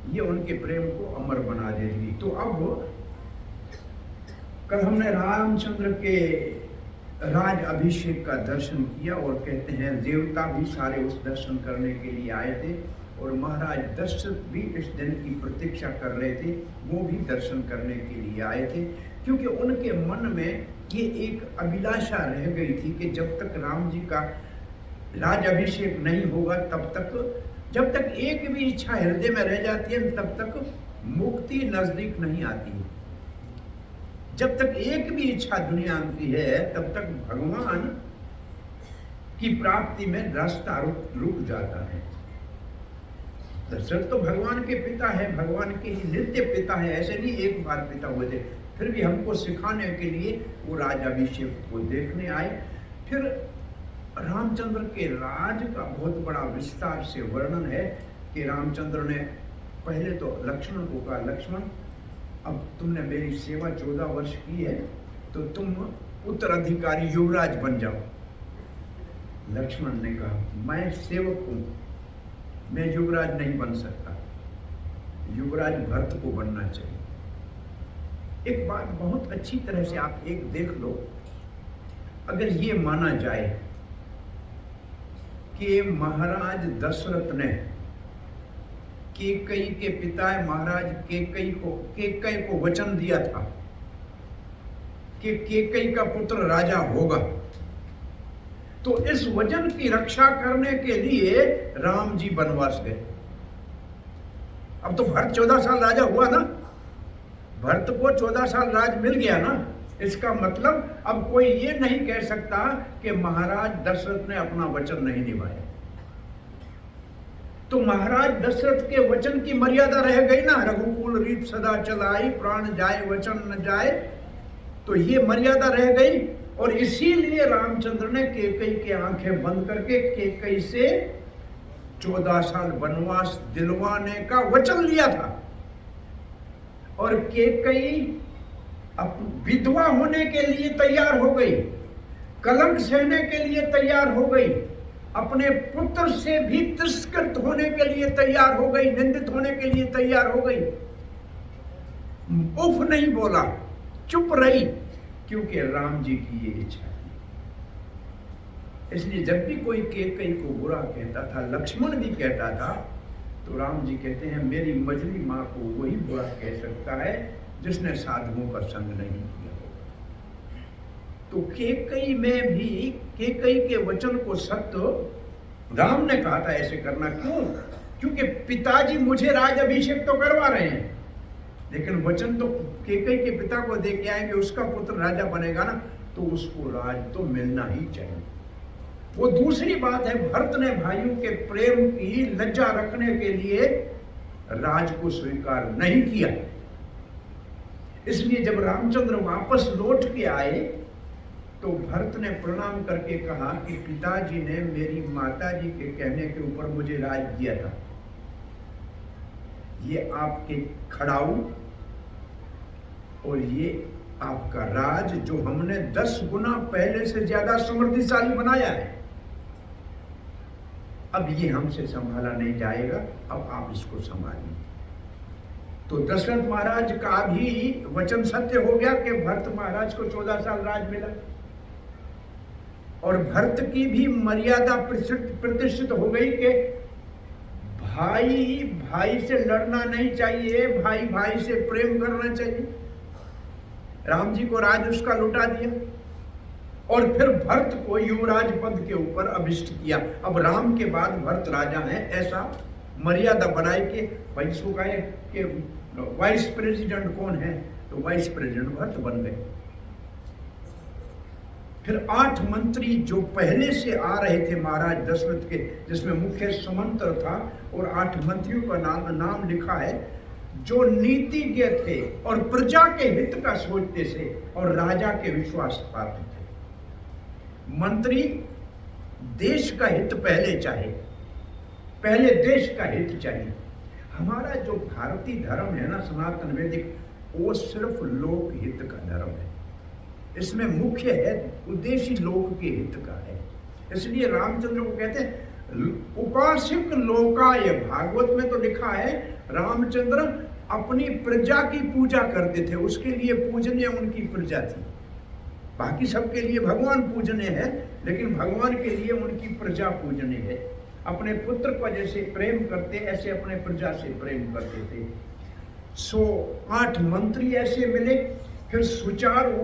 ये उनके प्रेम को अमर बना देगी। तो अब कल हमने रामचंद्र के राज अभिषेक का दर्शन किया और कहते हैं देवता भी सारे उस दर्शन करने के लिए आए थे और महाराज दशरथ भी इस दिन की प्रतीक्षा कर रहे थे, वो भी दर्शन करने के लिए आए थे, क्योंकि उनके मन में ये एक अभिलाषा रह गई थी कि जब तक राम जी का राज अभिषेक नहीं होगा तब तक, जब तक एक भी इच्छा हृदय में रह जाती है तब तक मुक्ति नजदीक नहीं आती है। जब तक एक भी इच्छा दुनिया की है तब तक भगवान की प्राप्ति में रास्ता रुक जाता है। दशरथ तो भगवान के पिता है, भगवान के ही नित्य पिता है, ऐसे नहीं एक बार पिता हुए थे, फिर भी हमको सिखाने के लिए वो राजाभिषेक को देखने आए। फिर रामचंद्र के राज का बहुत बड़ा विस्तार से वर्णन है कि रामचंद्र ने पहले तो लक्ष्मण को कहा, लक्ष्मण अब तुमने मेरी सेवा 14 वर्ष की है तो तुम उत्तराधिकारी युवराज बन जाओ। लक्ष्मण ने कहा मैं सेवक हूं, मैं युवराज नहीं बन सकता, युवराज भरत को बनना चाहिए। एक बात बहुत अच्छी तरह से आप एक देख लो, अगर ये माना जाए कि महाराज दशरथ ने केकई के पिता महाराज केकई को वचन दिया था कि केकई का पुत्र राजा होगा, तो इस वचन की रक्षा करने के लिए राम जी वनवास गए। अब तो भरत 14 साल राजा हुआ ना, भरत को 14 साल राज मिल गया ना, इसका मतलब अब कोई ये नहीं कह सकता कि महाराज दशरथ ने अपना वचन नहीं निभाया। तो महाराज दशरथ के वचन की मर्यादा रह गई ना, रघुकुल रीत सदा चलाई, प्राण जाए वचन न जाए, तो ये मर्यादा रह गई। और इसीलिए रामचंद्र ने केकई के आंखें बंद करके केकई से 14 साल वनवास दिलवाने का वचन लिया था। और केकई अब विधवा होने के लिए तैयार हो गई, कलंक सहने के लिए तैयार हो गई, अपने पुत्र से भी तिरस्कृत होने के लिए तैयार हो गई, निंदित होने के लिए तैयार हो गई। उफ नहीं बोला, चुप रही, क्योंकि राम जी की ये इच्छा थी। इसलिए जब भी कोई केकई को बुरा कहता था, लक्ष्मण भी कहता था, तो राम जी कहते हैं मेरी मझली माँ को वही बुरा कह सकता है जिसने साधुओं का संग नहीं किया। तो केकई में भी केकई के वचन को सत्य राम ने कहा था ऐसे करना। क्यों? क्योंकि पिताजी मुझे राज अभिषेक तो करवा रहे हैं, लेकिन वचन तो केकई के पिता को दे के आए कि उसका पुत्र राजा बनेगा ना, तो उसको राज तो मिलना ही चाहिए। वो दूसरी बात है, भरत ने भाइयों के प्रेम की लज्जा रखने के लिए राज को स्वीकार नहीं किया। इसलिए जब रामचंद्र वापस लौट के आए तो भरत ने प्रणाम करके कहा कि पिताजी ने मेरी माताजी के कहने के ऊपर मुझे राज दिया था, ये आपके खड़ाऊ और ये आपका राज जो हमने 10 गुना पहले से ज्यादा समृद्धिशाली बनाया है, अब ये हमसे संभाला नहीं जाएगा, अब आप इसको संभालिए। तो दशरथ महाराज का भी वचन सत्य हो गया कि भरत महाराज को 14 साल राज मिला, और भरत की भी मर्यादा प्रतिष्ठित हो गई कि भाई भाई से लड़ना नहीं चाहिए, भाई भाई से प्रेम करना चाहिए। राम जी को राज उसका लुटा दिया और फिर भरत को युवराज पद के ऊपर अभिष्ट किया। अब राम के बाद भरत राजा है, ऐसा मर्यादा बनाई कि भाई इसको कहे कि वाइस प्रेसिडेंट कौन है, तो वाइस प्रेसिडेंट भरत बन गए। फिर 8 मंत्री जो पहले से आ रहे थे महाराज दशरथ के, जिसमें मुख्य सुमंत्र था, और 8 मंत्रियों का नाम लिखा है जो नीतिज्ञ थे और प्रजा के हित का सोचते थे और राजा के विश्वास पात्र थे। मंत्री देश का हित पहले चाहे, पहले देश का हित चाहिए। हमारा जो भारतीय धर्म है ना, सनातन वैदिक, वो सिर्फ लोक हित का धर्म है। इसमें मुख्य है उद्देश्य लोक के हित का है। इसलिए रामचंद्र को कहते हैं उपासक लोकाय, भागवत में तो लिखा है रामचंद्र अपनी प्रजा की पूजा करते थे, उसके लिए पूजनीय उनकी प्रजा थी। बाकी सबके लिए भगवान पूजनीय है, लेकिन भगवान के लिए उनकी प्रजा पूजनीय है। अपने पुत्र को जैसे प्रेम करते ऐसे अपने प्रजा से प्रेम करते थे। 108 मंत्री ऐसे मिले, फिर सुचारू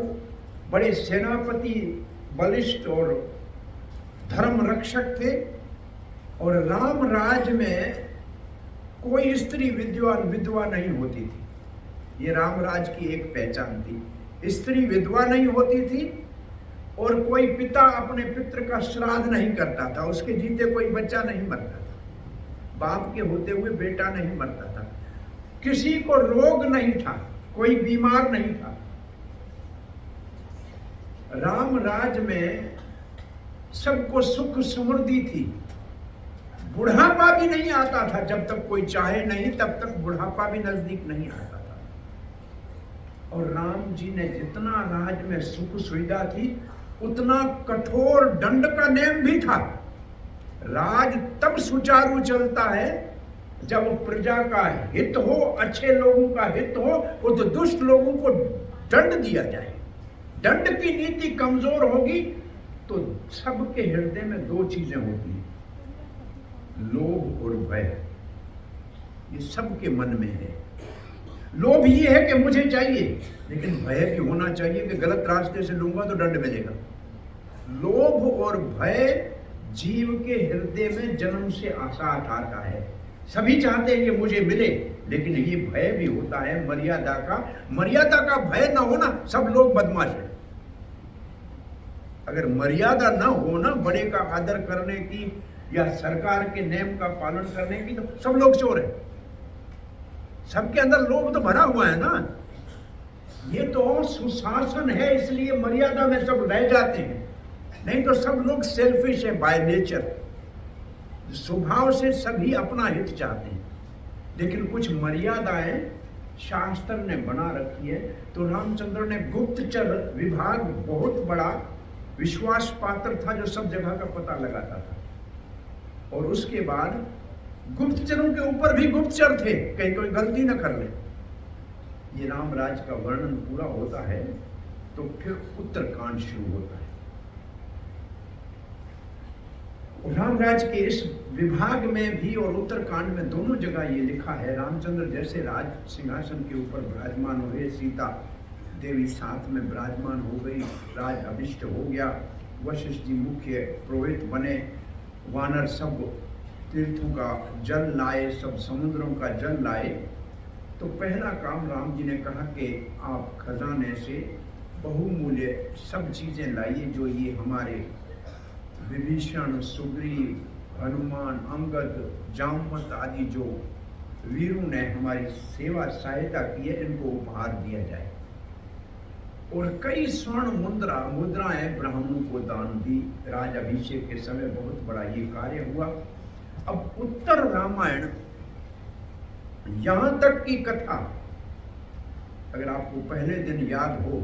बड़े सेनापति, बलिष्ठ और धर्म रक्षक थे। और राम राज में कोई स्त्री विधवा नहीं होती थी। ये रामराज की एक पहचान थी, स्त्री विधवा नहीं होती थी। और कोई पिता अपने पितृ का श्राद्ध नहीं करता था, उसके जीते कोई बच्चा नहीं मरता था, बाप के होते हुए बेटा नहीं मरता था। किसी को रोग नहीं था, कोई बीमार नहीं था। रामराज में सबको सुख समृद्धि थी। बुढ़ापा भी नहीं आता था, जब तक कोई चाहे नहीं तब तक बुढ़ापा भी नजदीक नहीं आता था। और राम जी ने जितना राज में सुख सुविधा थी, उतना कठोर दंड का नियम भी था। राज तब सुचारू चलता है जब प्रजा का हित हो, अच्छे लोगों का हित हो, वो तो दुष्ट लोगों को दंड दिया जाए। दंड की नीति कमजोर होगी तो सबके हृदय में दो चीजें होती हैं, लोभ और भय। ये सबके मन में है। लोभ ये है कि मुझे चाहिए, लेकिन भय भी होना चाहिए कि गलत रास्ते से लूंगा तो दंड मिलेगा। लोभ और भय जीव के हृदय में जन्म से आसात आता है। सभी चाहते हैं कि मुझे मिले, लेकिन ये भय भी होता है मर्यादा का। मर्यादा का भय ना होना, सब लोग बदमाश है। अगर मर्यादा ना हो ना, बड़े का आदर करने की या सरकार के नियम का पालन करने की, तो सब लोग चोर है। सबके अंदर लोभ तो भरा हुआ है ना। ये तो सुशासन है, इसलिए मर्यादा में सब रह जाते हैं, नहीं तो सब लोग सेल्फिश है बाय नेचर। स्वभाव से सभी अपना हित चाहते हैं, लेकिन कुछ मर्यादाएं शास्त्र ने बना रखी है। तो रामचंद्र ने गुप्तचर विभाग बहुत बड़ा विश्वास पात्र था, जो सब जगह का पता लगाता था। और उसके बाद गुप्तचरों के ऊपर भी गुप्तचर थे, कहीं कोई गलती न कर ले। ये रामराज का वर्णन पूरा होता है तो फिर उत्तरकांड शुरू होता है। रामराज के इस विभाग में भी और उत्तरकांड में दोनों जगह ये लिखा है, रामचंद्र जैसे राज सिंहासन के ऊपर विराजमान हुए, सीता देवी साथ में विराजमान हो गई, राज अभिष्ट हो गया, वशिष्ठ जी मुख्य पुरोहित बने, वानर सब तीर्थों का जल लाए, सब समुद्रों का जल लाए। तो पहला काम राम जी ने कहा कि आप खजाने से बहुमूल्य सब चीजें लाइए, जो ये हमारे विभीषण, सुग्रीव, हनुमान, अंगद, जामवंत आदि जो वीरों ने हमारी सेवा सहायता की है, इनको उपहार दिया जाए। और कई स्वर्ण मुद्राएं ब्राह्मणों को दान दी। राज अभिषेक के समय बहुत बड़ा ये कार्य हुआ। अब उत्तर रामायण यहां तक की कथा अगर आपको पहले दिन याद हो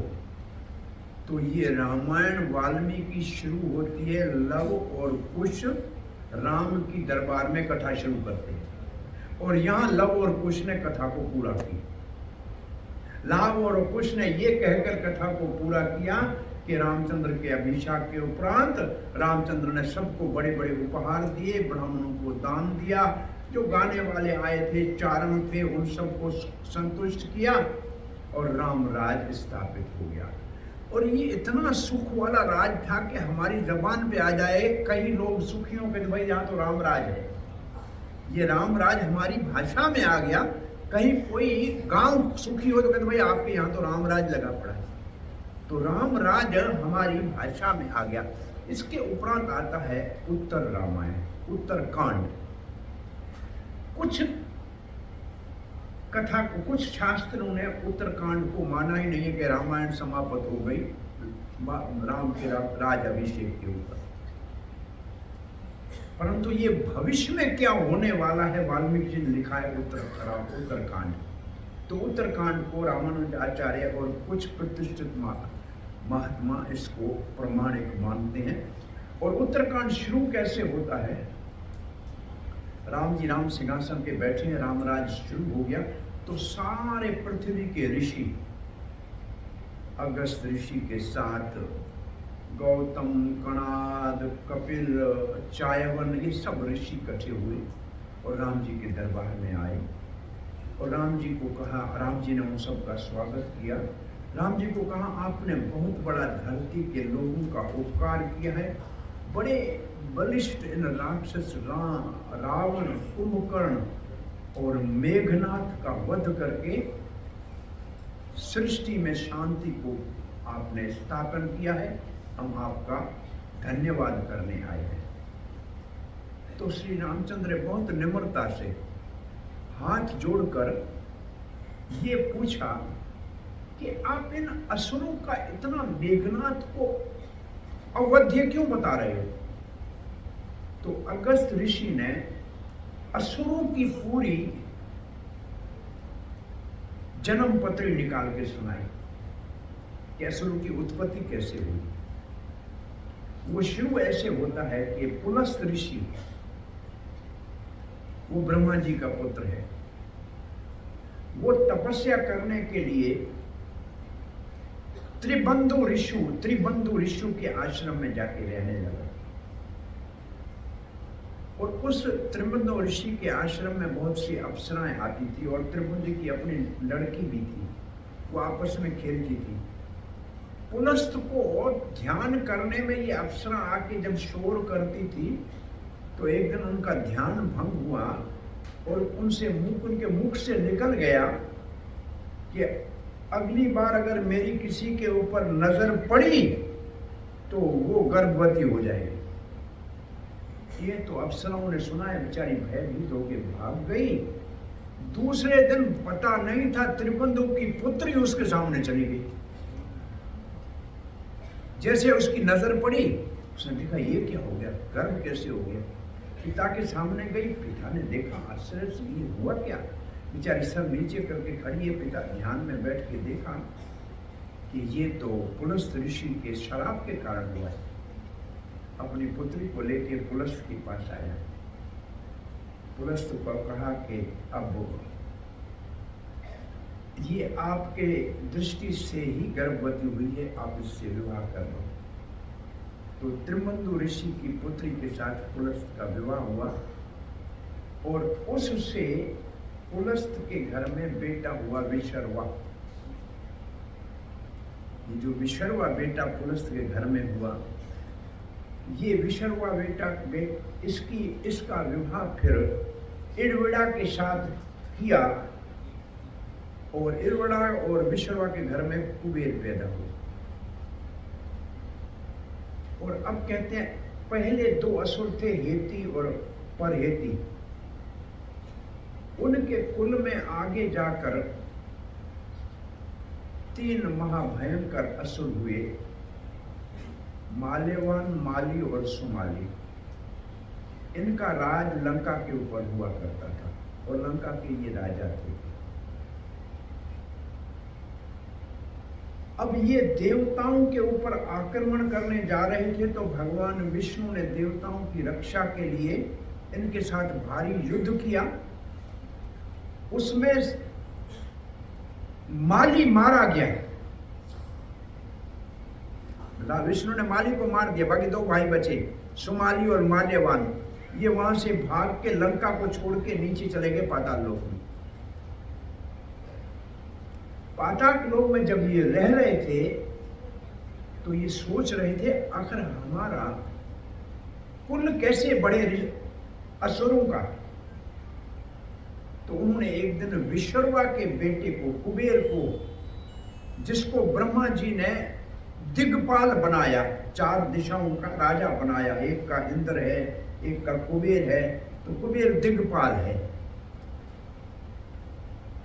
तो ये रामायण वाल्मीकि शुरू होती है, लव और कुश राम की दरबार में कथा शुरू करते हैं, और यहाँ लव और कुश ने कथा को पूरा किया। लव और कुश ने ये कहकर कथा को पूरा किया कि रामचंद्र के अभिषेक के उपरांत रामचंद्र ने सबको बड़े बड़े उपहार दिए, ब्राह्मणों को दान दिया, जो गाने वाले आए थे, चारण थे, उन सबको संतुष्ट किया और राम राज स्थापित हो गया। और ये इतना सुख वाला राज था कि हमारी जबान पे आ जाए, कई लोग सुखियों के भाई यहाँ तो राम राज है, ये राम राज हमारी भाषा में आ गया। कहीं कोई गांव सुखी हो तो कहते भाई आपके यहाँ तो राम राज लगा पड़ा है। तो राम राज हमारी भाषा में आ गया। इसके उपरांत आता है उत्तर रामायण, उत्तरकांड। कुछ कथा को, कुछ शास्त्रों ने उत्तरकांड को माना ही नहीं है कि रामायण समाप्त हो गई राम के राज अभिषेक के ऊपर। परंतु ये भविष्य में क्या होने वाला है वाल्मीकि जी ने लिखा है उत्तरकांड। तो उत्तरकांड को रामानुज आचार्य और कुछ प्रतिष्ठित महात्मा इसको प्रमाणिक मानते हैं। और उत्तरकांड शुरू कैसे होता है राम जी राम सिंहासन पे बैठे हैं, रामराज शुरू हो गया। तो सारे पृथ्वी के ऋषि, अगस्त ऋषि के साथ गौतम, कणाद, कपिल, चायवन, ये सब ऋषि इकट्ठे हुए और राम जी के दरबार में आए और राम जी को कहा, राम जी ने उन सबका स्वागत किया। राम जी को कहा, आपने बहुत बड़ा धरती के लोगों का उपकार किया है, बड़े बलिष्ठ इन राक्षस रावण, कुंभकर्ण और मेघनाथ का वध करके सृष्टि में शांति को आपने स्थापन किया है, हम आपका धन्यवाद करने आए हैं। तो श्री रामचंद्र ने बहुत निम्रता से हाथ जोड़कर ये पूछा कि आप इन असुरों का इतना मेघनाथ को अवध्य क्यों बता रहे हो? तो अगस्त ऋषि ने असुरों की पूरी जन्म पत्री निकाल के सुनाई कि असुरों की उत्पत्ति कैसे हुई। वो शुरू ऐसे होता है कि पुलस्त ऋषि, वो ब्रह्मा जी का पुत्र है, वो तपस्या करने के लिए त्रिबंधु ऋषि के आश्रम में जाके रहने लगा। और उस त्रिबंधु ऋषि के आश्रम में बहुत सी अप्सराएं आती थी और त्रिबंधु की अपनी लड़की भी थी, वो आपस में खेलती थी। पुलस्त को ध्यान करने में ये अप्सरा आके जब शोर करती थी तो एक दिन उनका ध्यान भंग हुआ और उनके मुख से निकल गया कि अगली बार अगर मेरी किसी के ऊपर नजर पड़ी तो वो गर्भवती हो जाएगी। ये तो अप्सराओं ने सुना है, बेचारी भयभीत होकर भाग गई। दूसरे दिन पता नहीं था, त्रिबंधु की पुत्री उसके सामने चली गई। जैसे उसकी नजर पड़ी, उसने देखा ये क्या हो गया, गर्भ कैसे हो गया। पिता के सामने गई, पिता ने देखा, आश्चर्य से ये हुआ क्या। बेचारी सर नीचे करके खड़ी है। पिता ध्यान में बैठ के देखा कि ये तो पुलस्त ऋषि के शराब के कारण हुआ है। अपनी पुत्री को लेके पुलस्त के पास आया। पुलस्त को कहा कि अब ये आपके दृष्टि से ही गर्भवती हुई है, आप इससे विवाह कर लो। तो त्रिबंधु ऋषि की पुत्री के साथ पुलस्त का विवाह हुआ और उससे पुलस्त के घर में बेटा हुआ विशर्वा। ये जो विशर्वा बेटा पुलस्त के घर में हुआ, ये विशर्वा इसका विवाह फिर इड़विड़ा के साथ किया और इड़विड़ा और विशर्वा के घर में कुबेर पैदा हुआ। और अब कहते हैं पहले दो असुर थे, हेती और परहेती। उनके कुल में आगे जाकर 3 महाभयंकर असुर हुए, माल्यवान, माली और सुमाली। इनका राज लंका के ऊपर हुआ करता था और लंका के ये राजा थे। अब ये देवताओं के ऊपर आक्रमण करने जा रहे थे तो भगवान विष्णु ने देवताओं की रक्षा के लिए इनके साथ भारी युद्ध किया। उसमें माली मारा गया। विष्णु ने माली को मार दिया, बाकी 2 भाई बचे, सुमाली और माल्यवान। ये वहां से भाग के लंका को छोड़ के नीचे चले गए पाताल लोक में। पाताल लोक में जब ये रह रहे थे तो ये सोच रहे थे आखिर हमारा कुल कैसे बढ़े असुरों का। तो उन्होंने एक दिन विशर्वा के बेटे को, कुबेर को, जिसको ब्रह्मा जी ने दिग्पाल बनाया, 4 दिशाओं का राजा बनाया, एक का इंद्र है, एक का कुबेर है, तो कुबेर दिग्पाल है।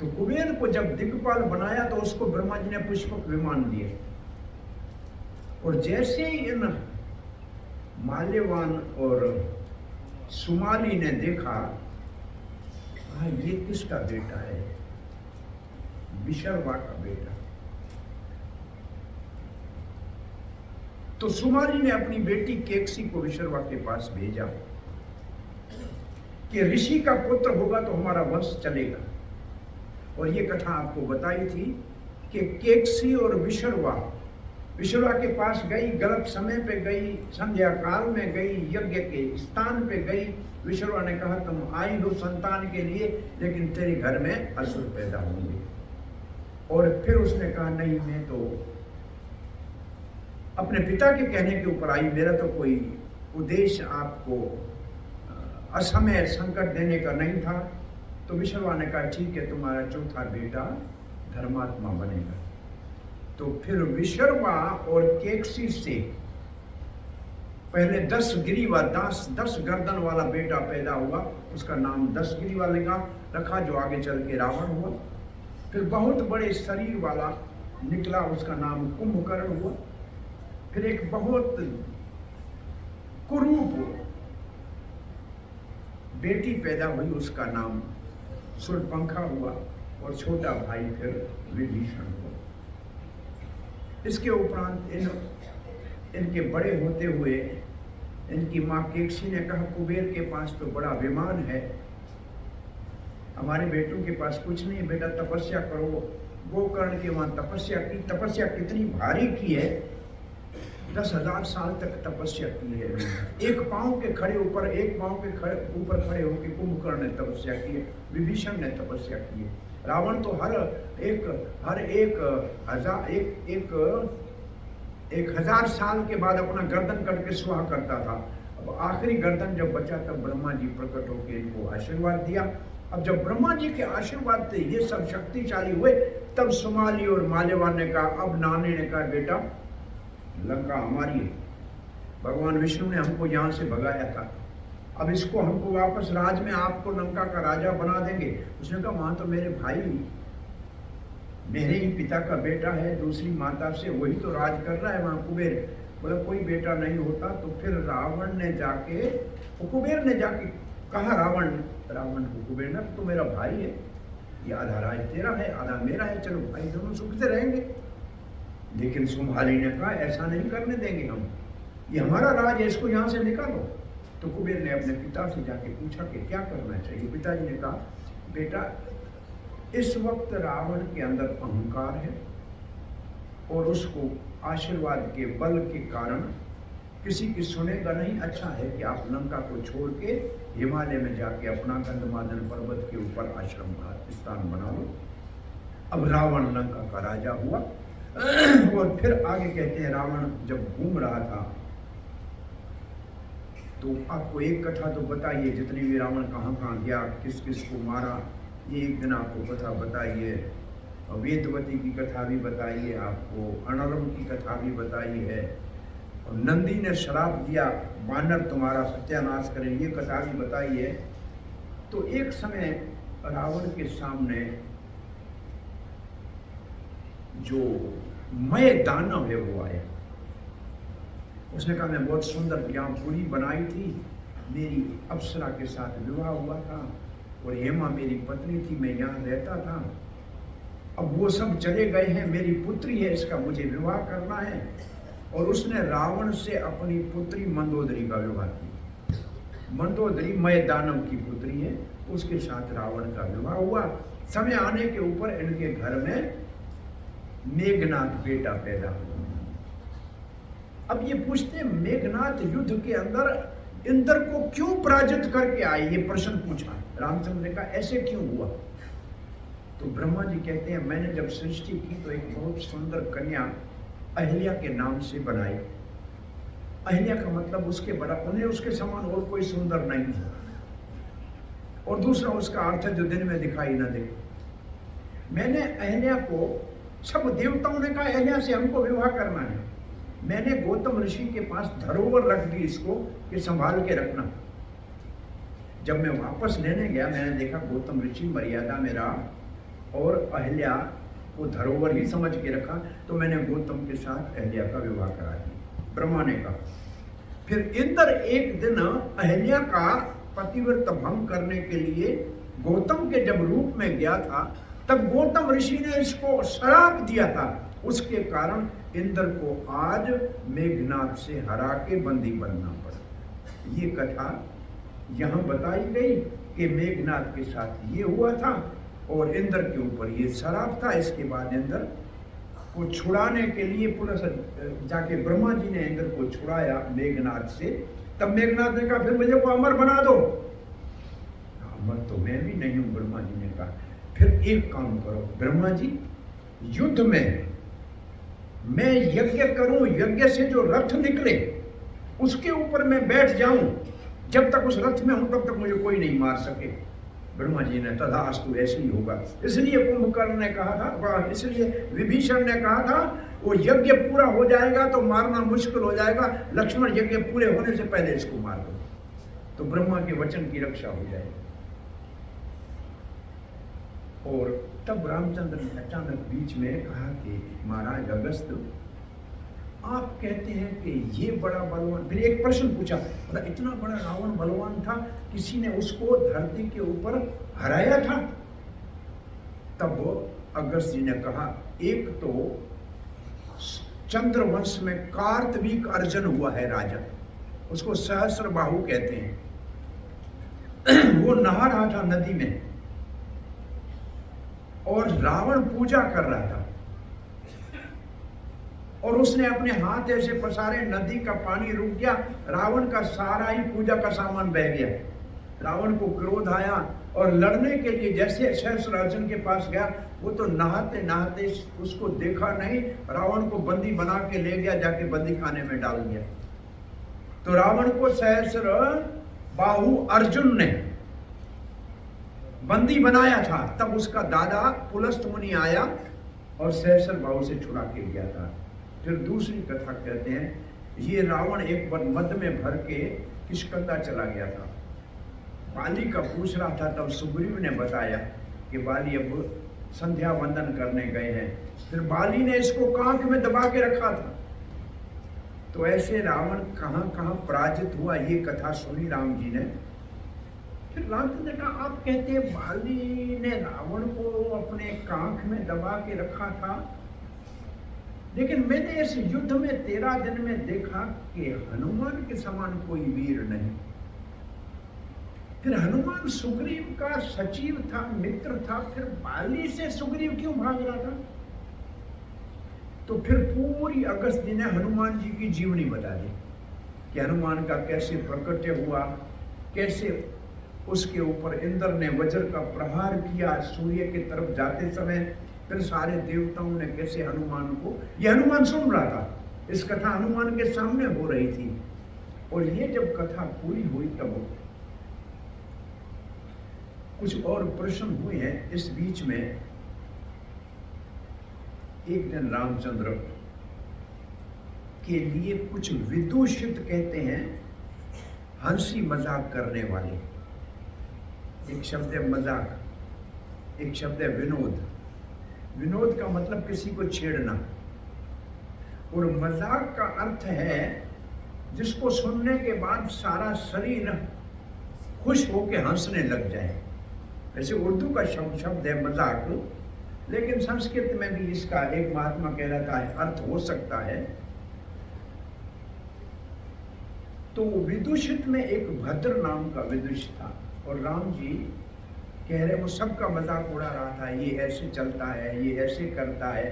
तो कुबेर को जब दिग्पाल बनाया तो उसको ब्रह्मा जी ने पुष्पक विमान दिए। और जैसे ही इन माल्यवान और सुमाली ने देखा, ये किसका बेटा है? विशर्वा का बेटा। तो सुमाली ने अपनी बेटी केकसी को विशर्वा के पास भेजा कि ऋषि का पुत्र होगा तो हमारा वंश चलेगा। और ये कथा आपको बताई थी कि केकसी और विशर्वा के पास गई, गलत समय पे गई, संध्या काल में गई, यज्ञ के स्थान पे गई। विशर्वा ने कहा तुम आई हो संतान के लिए, लेकिन तेरे घर में असुर पैदा होंगे। और फिर उसने कहा नहीं, मैं तो अपने पिता के कहने के ऊपर आई, मेरा तो कोई उद्देश्य आपको असमय संकट देने का नहीं था। तो विशर्वा ने कहा ठीक है, तुम्हारा चौथा बेटा धर्मात्मा बनेगा। तो फिर विशर्वा और केकसी से पहले 10 गर्दन वाला बेटा पैदा हुआ, उसका नाम 10 गिरी वाले रखा, जो आगे चल के रावण हुआ। फिर बहुत बड़े शरीर वाला निकला, उसका नाम कुंभकर्ण हुआ। फिर एक बहुत कुरूप बेटी पैदा हुई, उसका नाम शूर्पणखा हुआ। और छोटा भाई फिर विभीषण हुआ। इसके उपरांत इनके बड़े होते हुए इनकी माँ केकसी ने कहा कुबेर के पास तो बड़ा विमान है, हमारे बेटों के पास कुछ नहीं, बेटा तपस्या करो। गोकर्ण के वहाँ तपस्या की, तपस्या कितनी भारी की है, 10,000 साल तक तपस्या की है। एक पांव के ऊपर खड़े होकर कुंभकर्ण ने तपस्या की है, विभीषण ने तपस्या की है। रावण तो हर एक हजार साल के बाद अपना गर्दन कट के सुहा करता था। अब आखिरी गर्दन जब बचा तब ब्रह्मा जी प्रकट होकर इनको आशीर्वाद दिया। अब जब ब्रह्मा जी के आशीर्वाद से ये सब शक्तिशाली हुए, तब सुमाली और माल्यवान ने कहा, अब नाने ने कहा बेटा लंका हमारी है, भगवान विष्णु ने हमको यहाँ से भगाया था, अब इसको हमको वापस राज में आपको लंका का राजा बना देंगे। उसने कहा वहां तो मेरे भाई, मेरे ही पिता का बेटा है, दूसरी माता से, वही तो राज कर रहा है वहां कुबेर। बोला कोई बेटा नहीं होता। तो फिर रावण ने जाके, कुबेर ने जाके कहा रावण को, कुबेर ने तो मेरा भाई है, ये आधा राज तेरा है आधा मेरा है, चलो भाई दोनों सुख से रहेंगे। लेकिन सुमाली ने कहा ऐसा नहीं करने देंगे हम, ये हमारा राज है, इसको यहाँ से निकालो। तो कुबेर ने अपने पिता से जाके पूछा कि क्या करना चाहिए। पिताजी ने कहा बेटा इस वक्त रावण के अंदर अहंकार है और उसको आशीर्वाद के बल के कारण किसी की सुनेगा नहीं। अच्छा है कि आप लंका को छोड़ के हिमालय में जाके अपना गंधमादन पर्वत के ऊपर आश्रम का स्थान बना लो। अब रावण लंका का राजा हुआ। और फिर आगे कहते हैं रावण जब घूम रहा था, तो आपको एक कथा तो बताइए, जितनी भी रावण कहाँ कहाँ गया, किस किस को मारा, ये एक दिन आपको कथा बताइए। और वेदवती की कथा भी बताइए, आपको अनरम की कथा भी बताई है, और नंदी ने श्राप दिया वानर तुम्हारा सत्यानाश करे, ये कथा भी बताई है। तो एक समय रावण के सामने जो मय दानव है वो आया। उसने कहा मैं बहुत सुंदर ज्ञानपुरी बनाई थी, मेरी अप्सरा के साथ विवाह हुआ था और हेमा मेरी पत्नी थी, मैं यहाँ रहता था, अब वो सब चले गए हैं, मेरी पुत्री है, इसका मुझे विवाह करना है। और उसने रावण से अपनी पुत्री मंदोदरी का विवाह किया। मंदोदरी मय दानव की पुत्री है, उसके साथ रावण का विवाह हुआ। समय आने के ऊपर इनके घर में मेघनाथ बेटा पैदा हुआ। अब ये पूछते हैं मेघनाथ युद्ध के अंदर इंद्र को क्यों पराजित करके आए, ये प्रश्न पूछा। रामचंद्र ने कहा ऐसे क्यों हुआ। तो ब्रह्मा जी कहते हैं मैंने जब सृष्टि की तो एक बहुत सुंदर कन्या अहिल्या के नाम से बनाई। अहिल्या का मतलब उसके बड़ा, उन्हें उसके समान और कोई सुंदर नहीं है। और दूसरा उसका अर्थ है जो दिन में दिखाई न दे। मैंने अहिल्या को, सब देवताओं ने कहा अहिल्या से हमको विवाह करना है, मैंने गौतम ऋषि के पास धरोहर रख दी इसको कि संभाल के रखना। जब मैं वापस लेने गया मैंने देखा गौतम ऋषि मर्यादा में रहा और अहिल्या को धरोहर ही समझ के रखा, तो मैंने गौतम के साथ अहिल्या का विवाह करा दिया। ब्रह्मा ने कहा। फिर इंद्र एक दिन अहिल्या का पतिव्रत भंग करने के लिए गौतम के जब रूप में गया था, तब गौतम ऋषि ने इसको श्राप दिया था। उसके कारण इंद्र को आज मेघनाथ से हरा के बंदी बनना पड़ा। ये कथा यहाँ बताई गई कि मेघनाद के साथ ये हुआ था और इंद्र के ऊपर ये शराब था। इसके बाद इंद्र को छुड़ाने के लिए पुनः जाके ब्रह्मा जी ने इंद्र को छुड़ाया मेघनाद से। तब मेघनाद ने कहा फिर मुझे को अमर बना दो। अमर तो मैं भी नहीं हूं, ब्रह्मा जी ने कहा फिर एक काम करो ब्रह्मा जी, युद्ध में मैं यज्ञ करूं, यज्ञ से जो रथ निकले उसके ऊपर मैं बैठ जाऊं, जब तक उस रथ में हूं तब तक मुझे कोई नहीं मार सके। ब्रह्मा जी ने तथास्तु ऐसे ही होगा। इसलिए कुंभकर्ण ने कहा था, इसलिए विभीषण ने कहा था वो यज्ञ पूरा हो जाएगा तो मारना मुश्किल हो जाएगा, लक्ष्मण यज्ञ पूरे होने से पहले इसको मार दो तो ब्रह्मा के वचन की रक्षा हो जाएगी। और तब रामचंद्र ने अचानक बीच में कहा कि महाराज अगस्त, आप कहते हैं कि ये बड़ा बलवान, फिर एक प्रश्न पूछा, मतलब इतना बड़ा रावण बलवान था, किसी ने उसको धरती के ऊपर हराया था? तब अगस्त जी ने कहा, एक तो चंद्रवंश में कार्तवीक अर्जुन हुआ है राजा, उसको सहस्त्रबाहु कहते हैं। वो नहा रहा था नदी में और रावण पूजा कर रहा था और उसने अपने हाथ ऐसे पसारे, नदी का पानी रुक गया, रावण का सारा ही पूजा का सामान बह गया। रावण को क्रोध आया और लड़ने के लिए जैसे सहस्त्रार्जुन के पास गया, वो तो नहाते नहाते उसको देखा नहीं, रावण को बंदी बना के ले गया, जाके बंदी खाने में डाल दिया। तो रावण को सहस्र बाहु अर्जुन ने बंदी बनाया था। तब उसका दादा पुलस्त मुनि आया और सहस्र बाहु से छुड़ा के गया था। फिर दूसरी कथा कहते हैं, ये रावण एक बार मद में भर के किष्किंधा चला गया था। बाली का पूछ रहा था, तब सुग्रीव ने बताया कि बाली अब संध्या वंदन करने गए हैं। फिर बाली ने इसको कांख में दबा के रखा था। तो ऐसे रावण कहाँ कहाँ पराजित हुआ, ये कथा सुनी राम जी ने। फिर रामचंद्र ने कहा, आप कहते हैं बाली ने रावण को अपने कांख में दबा के रखा था, लेकिन मैंने इस युद्ध में 13 दिन में देखा कि हनुमान के समान कोई वीर नहीं। फिर हनुमान सुग्रीव का सचिव था, मित्र था, फिर बाली से सुग्रीव क्यों भाग रहा था? तो फिर पूरी अगस्त जी ने हनुमान जी की जीवनी बता दी कि हनुमान का कैसे प्रकट्य हुआ, कैसे उसके ऊपर इंद्र ने वज्र का प्रहार किया सूर्य की तरफ जाते समय, फिर सारे देवताओं ने कैसे हनुमान को, ये हनुमान सुन रहा था, इस कथा हनुमान के सामने हो रही थी। और ये जब कथा पूरी हुई तब कुछ और प्रश्न हुए हैं। इस बीच में एक दिन रामचंद्र के लिए कुछ विदूषित कहते हैं हंसी मजाक करने वाले। एक शब्द है मजाक, एक शब्द है विनोद। विनोद का मतलब किसी को छेड़ना, और मजाक का अर्थ है जिसको सुनने के बाद सारा शरीर खुश होकर हंसने लग जाए। वैसे उर्दू का शब्द है मजाक, लेकिन संस्कृत में भी इसका एक महात्मा कहलाता है अर्थ हो सकता है। तो विदूषित में एक भद्र नाम का विदुष था और राम जी कह रहे वो सबका मजाक उड़ा रहा था, ये ऐसे चलता है, ये ऐसे करता है,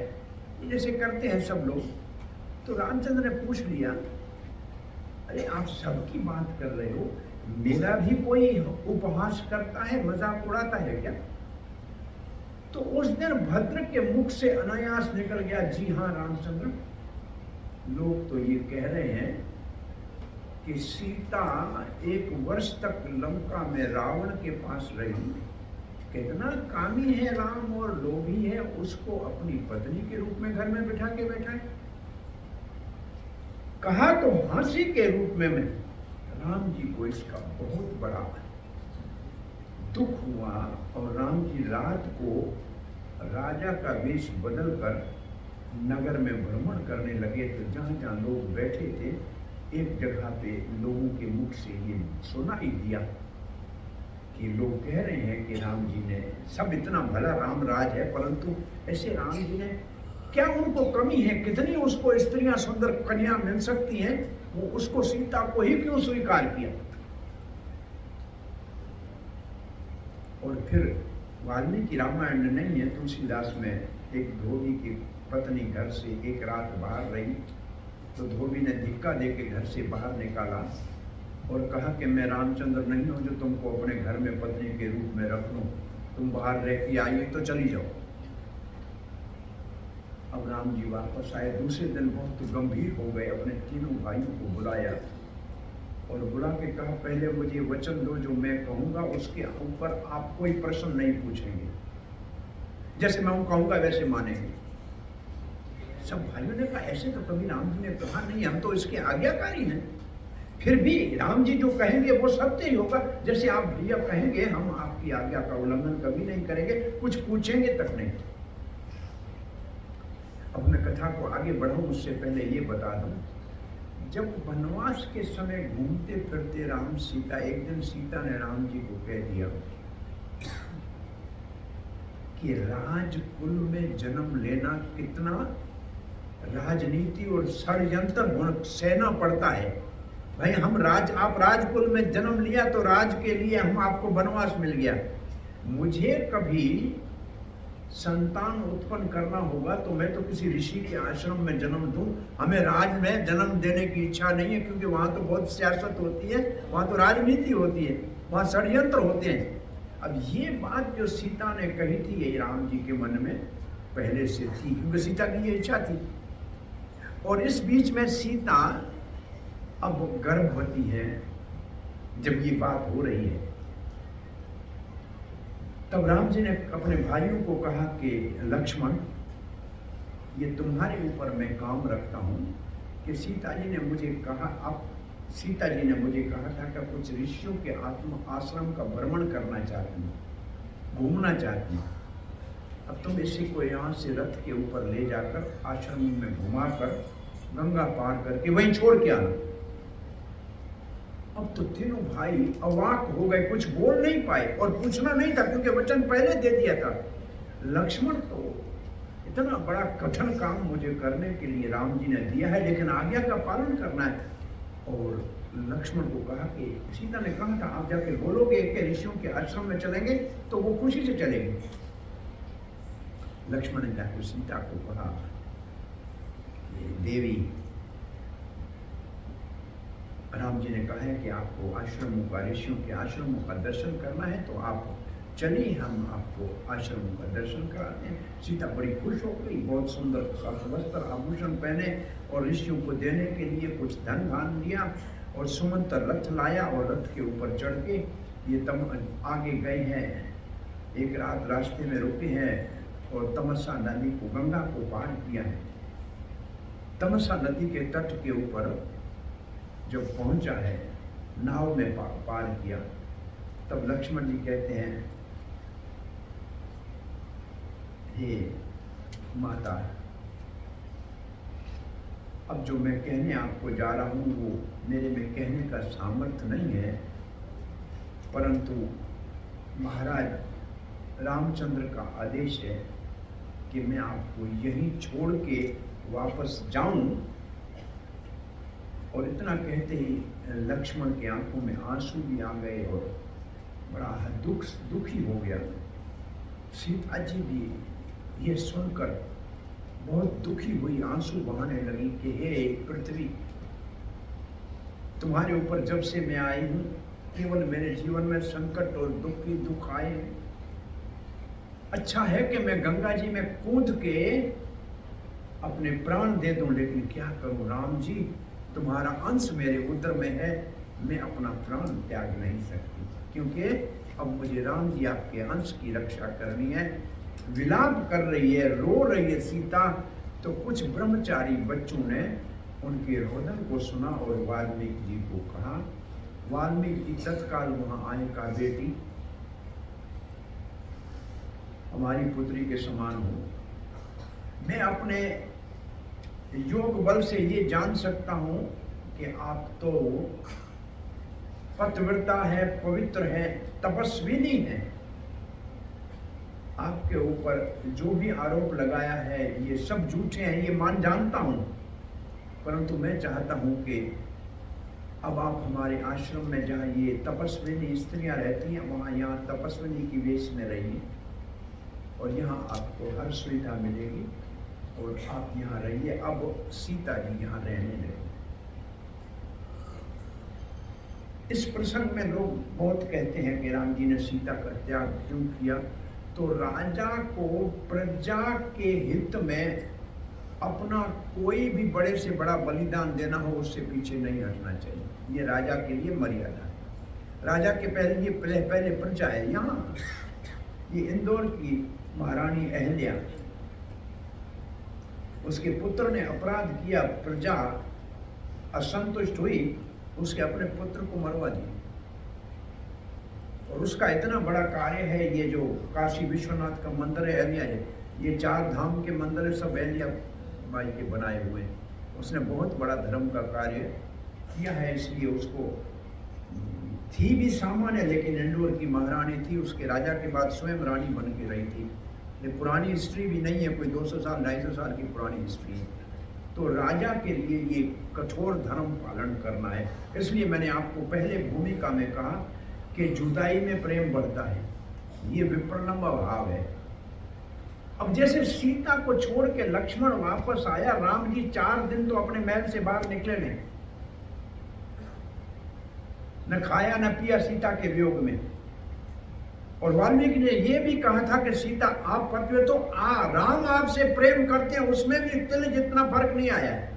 ये जैसे करते हैं सब लोग। तो रामचंद्र ने पूछ लिया, अरे आप सबकी बात कर रहे हो, मेरा भी कोई उपहास करता है, मजाक उड़ाता है क्या? तो उस दिन भद्र के मुख से अनायास निकल गया, जी हाँ रामचंद्र, लोग तो ये कह रहे हैं कि सीता 1 वर्ष तक लंका में रावण के पास रही, कितना कामी है राम और लोभी है, उसको अपनी पत्नी के रूप में घर में बिठा के बैठा है। कहा तो हंसी के रूप में मैं। राम जी को इसका बहुत बड़ा दुख हुआ और राम जी रात को राजा का वेश बदलकर नगर में भ्रमण करने लगे। तो जहाँ जहाँ लोग बैठे थे, एक जगह पे लोगों के मुख से ये सुनाई दिया कि लोग कह रहे हैं कि राम जी ने, सब इतना भला राम राज है, परंतु ऐसे राम जी ने क्या उनको कमी है? कितनी उसको स्त्रियां सुंदर कन्या मिल सकती हैं, वो उसको सीता को ही क्यों स्वीकार किया? और फिर वाल्मीकि रामायण में नहीं है, तुलसीदास में एक धोबी की पत्नी घर से एक रात बाहर रही, तो धोबी ने धिक्का दे के घर से बाहर निकाला और कहा कि मैं रामचंद्र नहीं हूँ जो तुमको अपने घर में पत्नी के रूप में रख लूँ, तुम बाहर रह के आइए तो चली जाओ। अब राम जी वापस आए, दूसरे दिन बहुत गंभीर हो गए, अपने तीनों भाइयों को बुलाया और बुला के कहा पहले मुझे वचन दो, जो मैं कहूँगा उसके ऊपर आप कोई प्रश्न नहीं पूछेंगे, जैसे मैं कहूँगा वैसे मानेंगे। सब भाइयों ने कहा ऐसे तो कभी राम जी ने कहा नहीं, हम तो इसके आज्ञाकारी हैं, फिर भी राम जी जो कहेंगे वो सत्य ही होगा, जैसे आप भैया कहेंगे हम आपकी आज्ञा का उल्लंघन कभी नहीं करेंगे, कुछ पूछेंगे तक नहीं। अब मैं कथा को आगे बढ़ाऊं उससे पहले ये बता दूं, जब वनवास के समय घूमते फिरते राम सीता, एक दिन सीता ने राम जी को कह दिया कि राजकुल में जन्म लेना कितना राजनीति और षड्यंत्र सहना पड़ता है। भाई आप राजकुल में जन्म लिया तो राज के लिए हम आपको वनवास मिल गया, मुझे कभी संतान उत्पन्न करना होगा तो मैं तो किसी ऋषि के आश्रम में जन्म दूं, हमें राज में जन्म देने की इच्छा नहीं है, क्योंकि वहां तो बहुत सियासत होती है, वहां तो राजनीति होती है, वहां षड्यंत्र होते हैं। अब ये बात जो सीता ने कही थी ये राम जी के मन में पहले से थी, क्योंकि सीता की ये इच्छा थी। और इस बीच में सीता अब गर्भवती है, जब ये बात हो रही है तब राम जी ने अपने भाइयों को कहा कि लक्ष्मण, ये तुम्हारे ऊपर मैं काम रखता हूँ कि सीता जी ने मुझे कहा था कि कुछ ऋषियों के आश्रम का भ्रमण करना चाहती हूँ, घूमना चाहती हूँ। अब तुम इसी को यहाँ से रथ के ऊपर ले जाकर आश्रम में घुमाकर गंगा पार करके वहीं छोड़ के आना। अब तो तीनों भाई अवाक हो गए, कुछ बोल नहीं पाए और पूछना नहीं था, क्योंकि वचन पहले दे दिया था। लक्ष्मण, तो इतना बड़ा कठिन काम मुझे करने के लिए राम जी ने दिया है, लेकिन आज्ञा का पालन करना है। और लक्ष्मण को कहा कि सीता ने कहा था आप जाके बोलोगे कि ऋषियों के आश्रम में चलेंगे तो वो खुशी से चलेंगे। लक्ष्मण ने जाकर सीता को कहा, देवी, राम जी ने कहा है कि आपको आश्रमों का, ऋषियों के आश्रमों का दर्शन करना है, तो आप चलिए, हम आपको आश्रमों का दर्शन कराते हैं। सीता बड़ी खुश हो गई, बहुत सुंदर वस्त्र आभूषण पहने और ऋषियों को देने के लिए कुछ धन दान दिया और सुमंत रथ लाया और रथ के ऊपर चढ़ के ये आगे गए हैं। एक रात रास्ते में रुके हैं और तमसा नदी को, गंगा को पार किया है। तमसा नदी के तट के ऊपर जब पहुंचा है, नाव में पार किया, तब लक्ष्मण जी कहते हैं, हे माता, अब जो मैं कहने आपको जा रहा हूँ वो मेरे में कहने का सामर्थ्य नहीं है, परंतु महाराज रामचंद्र का आदेश है कि मैं आपको यहीं छोड़ के वापस जाऊं। और इतना कहते ही लक्ष्मण के आंखों में आंसू भी आ गए और बड़ा दुखी हो गया। सीता जी भी ये सुनकर बहुत दुखी हुई, आंसू बहाने लगी कि हे पृथ्वी, तुम्हारे ऊपर जब से मैं आई हूँ केवल मेरे जीवन में संकट और दुख आए हैं। अच्छा है कि मैं गंगा जी में कूद के अपने प्राण दे दूं, लेकिन क्या करूं राम जी, तुम्हारा अंश मेरे उदर में है, मैं अपना प्राण त्याग नहीं सकती, क्योंकि अब मुझे राम जी आपके अंश की रक्षा करनी है। विलाप कर रही है, रो रही है सीता। तो कुछ ब्रह्मचारी बच्चों ने उनके रोदन को सुना और वाल्मीकि जी को कहा। वाल्मीकि तत्काल वहां आए, कहा बेटी, हमारी पुत्री के समान हो। मैं अपने योग बल से ये जान सकता हूं कि आप तो पतिव्रता है, पवित्र है, तपस्विनी है। आपके ऊपर जो भी आरोप लगाया है ये सब झूठे हैं, ये जानता हूं, परंतु मैं चाहता हूं कि अब आप हमारे आश्रम में जहाँ ये तपस्विनी स्त्रियाँ रहती हैं वहाँ यहाँ तपस्विनी की वेश में रहिए और यहाँ आपको हर सुविधा मिलेगी और आप यहाँ रहिए। अब सीता जी यहाँ रहने लगे। इस प्रसंग में लोग बहुत कहते हैं कि राम जी ने सीता का त्याग क्यों किया, तो राजा को प्रजा के हित में अपना कोई भी बड़े से बड़ा बलिदान देना हो उससे पीछे नहीं हटना चाहिए। ये राजा के लिए मर्यादा है। राजा के पहले ये पहले प्रजा है। यहाँ ये इंदौर की महारानी अहल्या, उसके पुत्र ने अपराध किया, प्रजा असंतुष्ट हुई, उसके अपने पुत्र को मरवा दिया। और उसका इतना बड़ा कार्य है, ये जो काशी विश्वनाथ का मंदिर है अहल्या, ये 4 धाम के मंदिर है, सब अहल्या बाई के बनाए हुए हैं। उसने बहुत बड़ा धर्म का कार्य किया है, इसलिए उसको थी भी सामान्य, लेकिन इंदौर की महारानी थी, उसके राजा के बाद स्वयं रानी बन के रही थी। ये पुरानी हिस्ट्री भी नहीं है, कोई 200 साल 250 साल की पुरानी हिस्ट्री है। तो राजा के लिए ये कठोर धर्म पालन करना है। इसलिए मैंने आपको पहले भूमिका में कहा कि जुदाई में प्रेम बढ़ता है, ये विप्रलंब भाव है। अब जैसे सीता को छोड़ के लक्ष्मण वापस आया, राम जी 4 दिन तो अपने महल से बाहर निकले नहीं, न खाया न पिया सीता के वियोग में। और वाल्मीकि ने यह भी कहा था कि सीता आप पतिव्रत तो राम आपसे प्रेम करते हैं, उसमें भी तिल जितना फर्क नहीं आया है।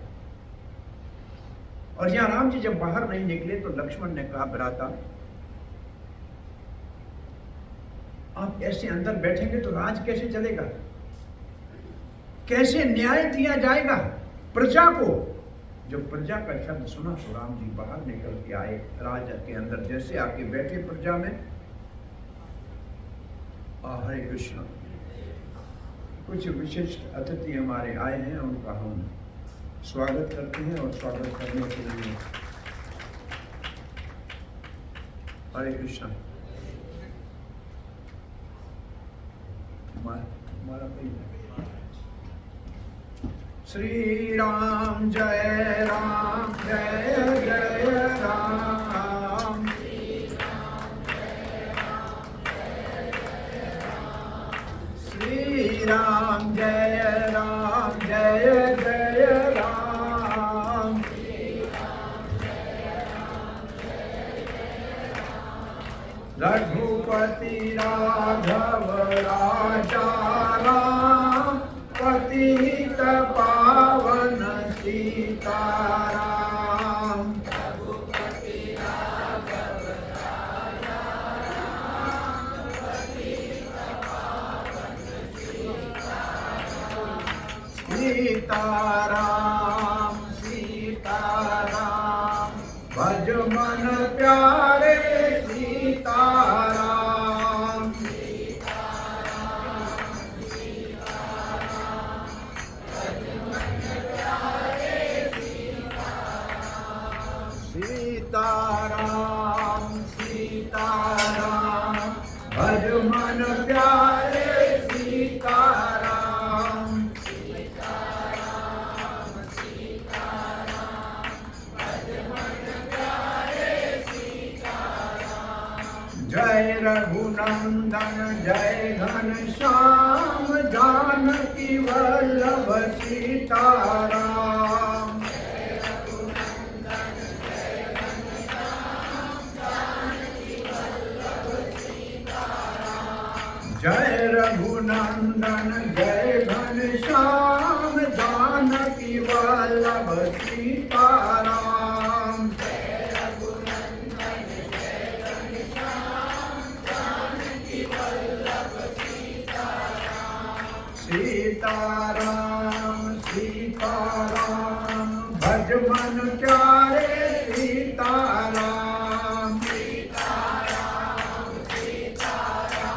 और यहां राम जी जब बाहर नहीं निकले तो लक्ष्मण ने कहा, भ्राता आप ऐसे अंदर बैठेंगे तो राज कैसे चलेगा, कैसे न्याय दिया जाएगा प्रजा को। जब प्रजा का शब्द सुना तो राम जी बाहर निकल के आए राज के अंदर, जैसे आके बैठे प्रजा में। हरे कृष्ण। कुछ विशिष्ट अतिथि हमारे आए हैं, उनका हम स्वागत करते हैं और स्वागत करने के लिए हरे कृष्ण। श्री राम जय राम जय जय राम, श्री राम जय राम जय जय राम, रघुपति राघव राजा राम, पतित पावन सीताराम। रघुपति राघव राजा राम, पतित पावन सीताराम। सीताराम सीताराम भज मन प्यारे सीताराम, सीताराम सीताराम भज मन प्यारे सीताराम, सीताराम सीताराम भज मन प्यारे सीताराम। जय रघुनंदन जय घनश्याम जानकी वल्लभ सीताराम, जय रघुनंदन जय घनश्याम जानकी वल्लभ सीताराम, जय रघुनंदन जय घनश्याम जानकी वल्लभ सीताराम। सीताराम सीताराम भज मन प्यारे सीताराम, सीताराम सीताराम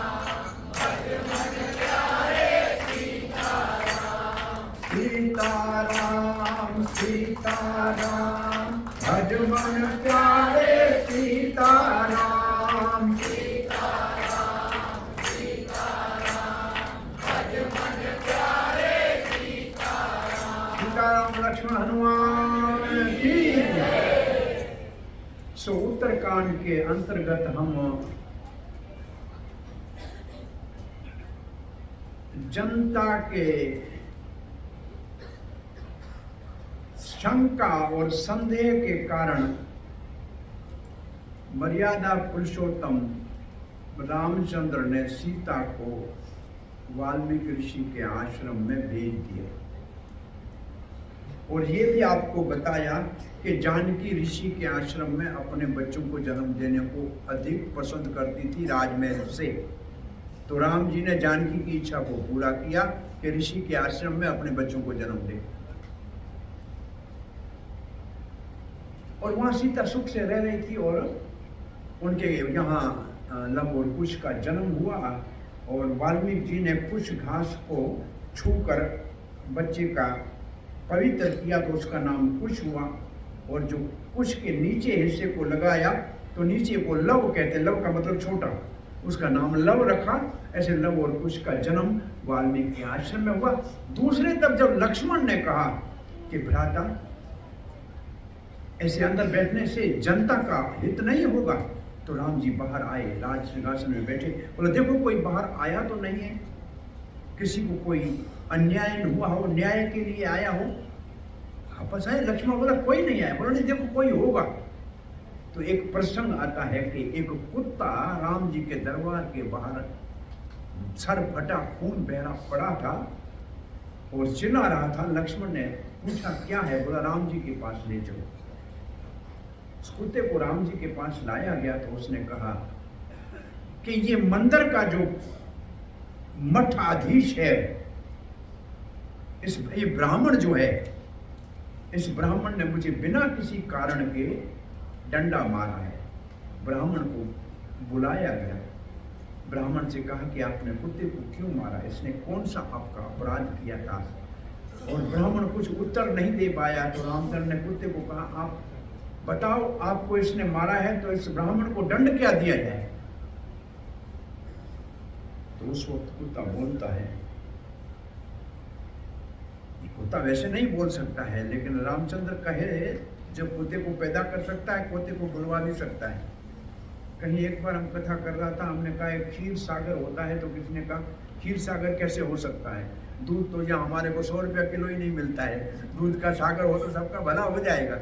सीताराम सीताराम भज मन प्यारे सीताराम, सीताराम सीताराम भज मन प्यारे सीताराम। सीताराम लक्ष्मण हनुमान की जय। सो उत्तरकांड के अंतर्गत हम जनता के शंका और संदेह के कारण मर्यादा पुरुषोत्तम रामचंद्र ने सीता को वाल्मीकि ऋषि के आश्रम में भेज दिया। और ये भी आपको बताया कि जानकी ऋषि के आश्रम में अपने बच्चों को जन्म देने को अधिक पसंद करती थी राजमहल से। तो राम जी ने जानकी की इच्छा को पूरा किया कि ऋषि के आश्रम में अपने बच्चों को जन्म दे। और वहां सीता सुख से रह रही थी और उनके यहाँ लव और कुश का जन्म हुआ। और वाल्मीकि जी ने कुश घास को छूकर बच्चे का पवित्र किया तो उसका नाम कुश हुआ। और जो कुश के नीचे हिस्से को लगाया तो नीचे को लव कहते, लव का मतलब छोटा, उसका नाम लव रखा। ऐसे लव और कुश का जन्म वाल्मीकि के आश्रम में हुआ। दूसरे तब जब लक्ष्मण ने कहा कि भ्राता ऐसे अंदर बैठने से जनता का हित नहीं होगा, तो राम जी बाहर आए, राज सिंहासन में बैठे। बोले देखो कोई बाहर आया तो नहीं है, किसी को कोई अन्याय हुआ हो, न्याय के लिए आया हो। वापस आए, लक्ष्मण बोला कोई नहीं आया। बोला नहीं देखो कोई होगा। तो एक प्रसंग आता है कि एक कुत्ता राम जी के दरबार के बाहर सर फटा, खून बहरा पड़ा था और चिल्ला रहा था। लक्ष्मण ने पूछा क्या है? बोला राम जी के पास ले चलो। उस कुत्ते को राम जी के पास लाया गया तो उसने कहा कि ये मंदिर का जो मठाधीश है, ये ब्राह्मण जो है, इस ब्राह्मण ने मुझे बिना किसी कारण के डंडा मारा है। ब्राह्मण को बुलाया गया, ब्राह्मण से कहा कि आपने कुत्ते को क्यों मारा, इसने कौन सा आपका अपराध किया था? और ब्राह्मण कुछ उत्तर नहीं दे पाया। तो रामचंद्र ने कुत्ते को कहा आप बताओ, आपको इसने मारा है तो इस ब्राह्मण को दंड क्या दिया जाए? तो उस वक्त कुत्ता बोलता है, कुत्ता वैसे नहीं बोल सकता है, लेकिन रामचंद्र कहे जब कुत्ते को पैदा कर सकता है, कुत्ते को बुलवा भी सकता है। कहीं एक बार हम कथा कर रहा था, हमने कहा एक क्षीर सागर होता है, तो किसी ने कहा क्षीर सागर कैसे हो सकता है? दूध तो यहाँ हमारे को 100 रुपया किलो ही नहीं मिलता है, दूध का सागर हो तो सबका भला हो जाएगा।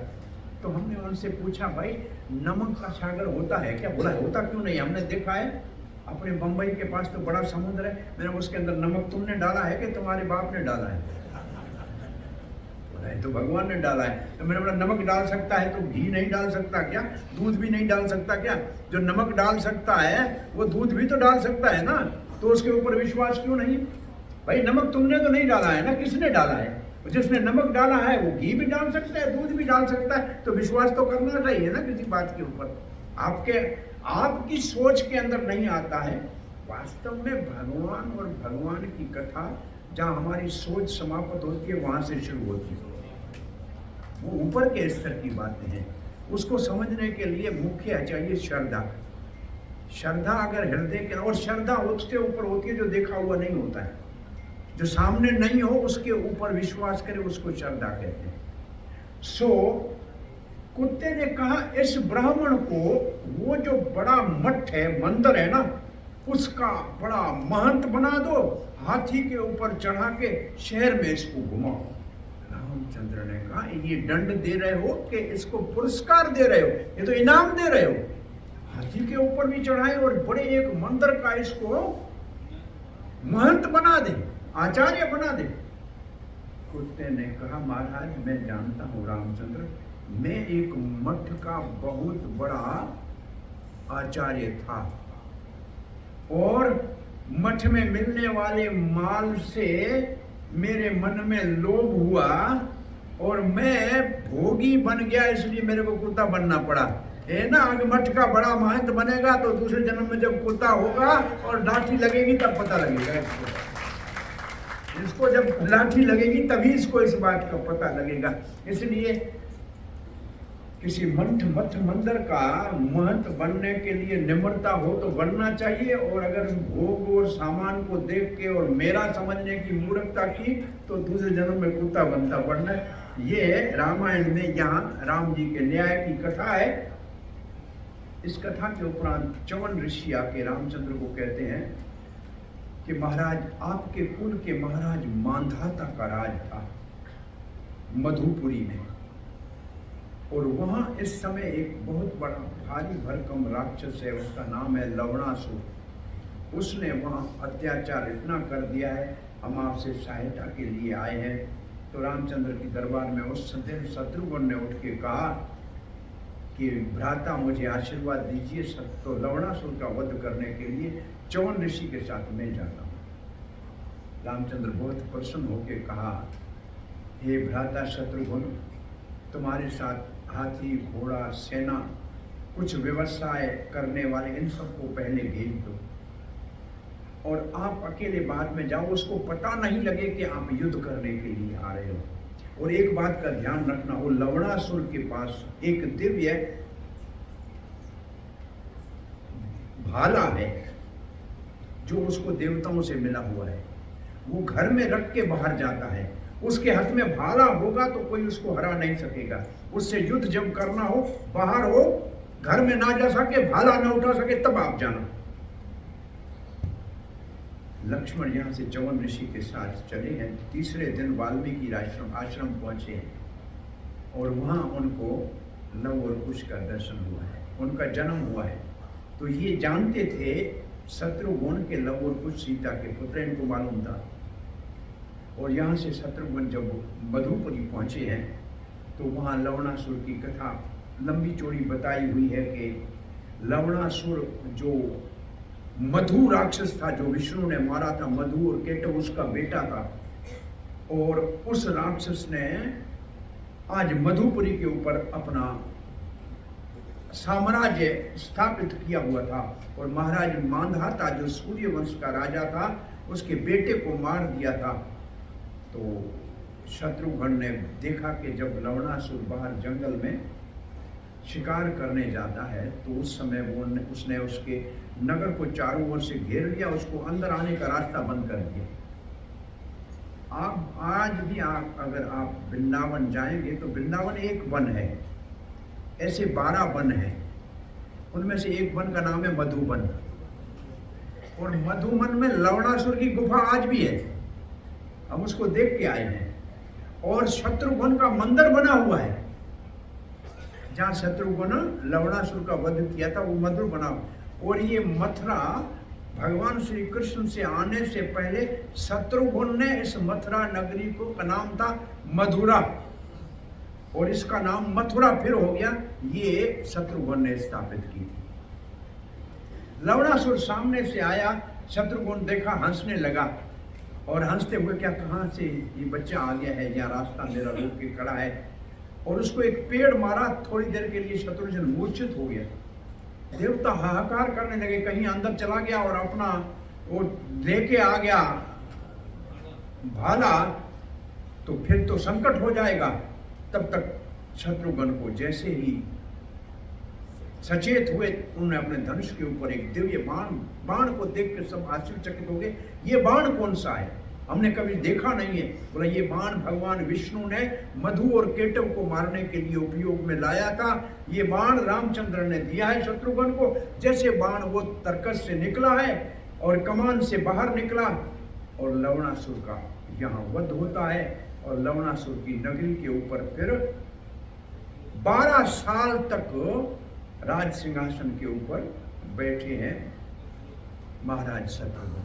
तो हमने उनसे पूछा भाई नमक का सागर होता है क्या? बोला होता क्यों नहीं, हमने देखा है अपने बंबई के पास तो बड़ा समुद्र है, मैंने उसके अंदर नमक तुमने डाला है कि तुम्हारे बाप ने डाला है? बोला तो भगवान ने डाला है। तो मैंने बोला नमक डाल सकता है तो घी नहीं डाल सकता क्या? दूध भी नहीं डाल सकता क्या? जो नमक डाल सकता है वो दूध भी तो डाल सकता है ना, तो उसके ऊपर विश्वास क्यों नहीं? भाई नमक तुमने तो नहीं डाला है ना, किसने डाला है? जिसने नमक डाला है वो घी भी डाल सकता है, दूध भी डाल सकता है, तो विश्वास तो करना चाहिए ना किसी बात के ऊपर। आपकी सोच के अंदर नहीं आता है। वास्तव में भगवान और भगवान की कथा जहाँ हमारी सोच समाप्त होती है वहां से शुरू होती है। वो ऊपर के स्तर की बातें हैं, उसको समझने के लिए मुख्य चाहिए श्रद्धा। श्रद्धा अगर हृदय के, और श्रद्धा उसके ऊपर होती है जो देखा हुआ नहीं होता है, जो सामने नहीं हो उसके ऊपर विश्वास करे, उसको श्रद्धा कहते हैं। सो कुत्ते ने कहा इस ब्राह्मण को वो जो बड़ा मठ है, मंदिर है ना, उसका बड़ा महंत बना दो, हाथी के ऊपर चढ़ा के शहर में इसको घुमाओ। रामचंद्र ने कहा ये दंड दे रहे हो कि इसको पुरस्कार दे रहे हो? ये तो इनाम दे रहे हो। हाथी के ऊपर भी चढ़ाए और बड़े एक मंदिर का इसको महंत बना दे, आचार्य बना दे। कुत्ते ने कहा महाराज मैं जानता हूँ रामचंद्र, मैं एक मठ का बहुत बड़ा आचार्य था और मठ में मिलने वाले माल से मेरे मन में लोभ हुआ और मैं भोगी बन गया, इसलिए मेरे को कुत्ता बनना पड़ा। है ना, अगर मठ का बड़ा महंत बनेगा तो दूसरे जन्म में जब कुत्ता होगा और लाठी लगेगी तब पता लगेगा इसको जब लाठी लगेगी तभी इसको इस बात का पता लगेगा। इसलिए किसी मठ मंदिर का महंत बनने के लिए निम्रता हो तो बनना चाहिए, और अगर भोग और सामान को देख के और मेरा समझने की मूर्खता की तो दूसरे जन्म में कुत्ता बनता पड़ना। ये रामायण में यहाँ राम जी के न्याय की कथा है। इस कथा के उपरांत च्यवन ऋषि आके रामचंद्र को कहते हैं कि महाराज, आपके कुल के महाराज मांधाता का राज था मधुपुरी में, और वहां इस समय एक बहुत बड़ा भारी भरकम राक्षस है, उसका नाम है लवणासुर। उसने वहां अत्याचार इतना कर दिया है, हम आपसे सहायता के लिए आए हैं। तो रामचंद्र की दरबार में उस दिन शत्रुघ्न ने उठ के कहा कि भ्राता मुझे आशीर्वाद दीजिए, तो लवणासुर का वध करने के लिए च्यवन ऋषि के साथ मैं जाता हूँ। रामचंद्र बहुत प्रसन्न होकर कहा, हे भ्राता शत्रुघ्न, तुम्हारे साथ हाथी, घोड़ा, सेना, कुछ व्यवसाय करने वाले, इन सबको पहले भेज दो और आप अकेले बाद में जाओ, उसको पता नहीं लगे कि आप युद्ध करने के लिए आ रहे हो। और एक बात का ध्यान रखना, वो लवणासुर के पास एक दिव्य भाला है जो उसको देवताओं से मिला हुआ है, वो घर में रख के बाहर जाता है। उसके हाथ में भाला होगा तो कोई उसको हरा नहीं सकेगा। उससे युद्ध जब करना हो, बाहर हो, घर में ना जा सके, भाला ना उठा सके, तब आप जाना। लक्ष्मण यहाँ से च्यवन ऋषि के साथ चले हैं। तीसरे दिन वाल्मीकि आश्रम पहुंचे हैं और वहाँ उनको लव और कुश का दर्शन हुआ है, उनका जन्म हुआ है। तो ये जानते थे शत्रुघ्न के लव और कुश सीता के पुत्र, इनको मालूम था। और यहाँ से शत्रुघ्न जब मधुपुरी पहुंचे हैं तो वहाँ लवणासुर की कथा लंबी चौड़ी बताई हुई है कि लवणासुर जो मधु राक्षस था, जो विष्णु ने मारा था, मधु और केटव उसका बेटा था, और उस राक्षस ने आज मधुपुरी के ऊपर अपना साम्राज्य स्थापित किया हुआ था। और महाराज मांधाता जो सूर्य वंश का राजा था, उसके बेटे को मार दिया था। तो शत्रुघ्न ने देखा कि जब लवणासुर बाहर जंगल में शिकार करने जाता है तो उस समय उसने उसके नगर को चारों ओर से घेर लिया, उसको अंदर आने का रास्ता बंद कर दिया। आप आज भी अगर आप वृंदावन जाएंगे तो वृंदावन एक वन है, ऐसे 12 वन हैं। उनमें से एक वन का नाम है मधुवन, और मधुवन में लवणासुर की गुफा आज भी है, हम उसको देख के आए हैं। और शत्रुघ्न का मंदिर बना हुआ है, जहाँ शत्रुघ्न लवणासुर का वध किया था, वो मंदिर बना। और ये मथुरा भगवान श्री कृष्ण से आने से पहले शत्रुघ्न ने इस मथुरा नगरी को का नाम था मधुरा, और इसका नाम मथुरा फिर हो गया, ये शत्रुघ्न ने स्थापित की थी। लवणासुर सामने से आया, शत्रुघ्न देखा, हंसने लगा, और हंसते हुए क्या, कहाँ से ये बच्चा आ गया है, या रास्ता मेरा रोक के खड़ा है, और उसको एक पेड़ मारा। थोड़ी देर के लिए शत्रुघ्न मूर्छित हो गया। देवता हाहाकार करने लगे, कहीं अंदर चला गया और अपना वो लेके आ गया भाला, तो फिर तो संकट हो जाएगा। तब तक शत्रुघ्न को जैसे ही सचेत हुए, उन्होंने अपने धनुष के ऊपर एक दिव्य बाण को देख कर सब आश्चर्यचकित हो गए, ये बाण कौन सा है, हमने कभी देखा नहीं है। बोला, ये बाण भगवान विष्णु ने मधु और केटव को मारने के लिए उपयोग में लाया था। ये बाण रामचंद्र ने दिया है शत्रुघ्न को। जैसे बाण वो तरकस से निकला है और कमान से बाहर निकला, और लवणासुर का यहाँ वध होता है। और लवणासुर की नगरी के ऊपर फिर 12 साल तक राज सिंहासन के ऊपर बैठे हैं महाराज शत्रुघ्न।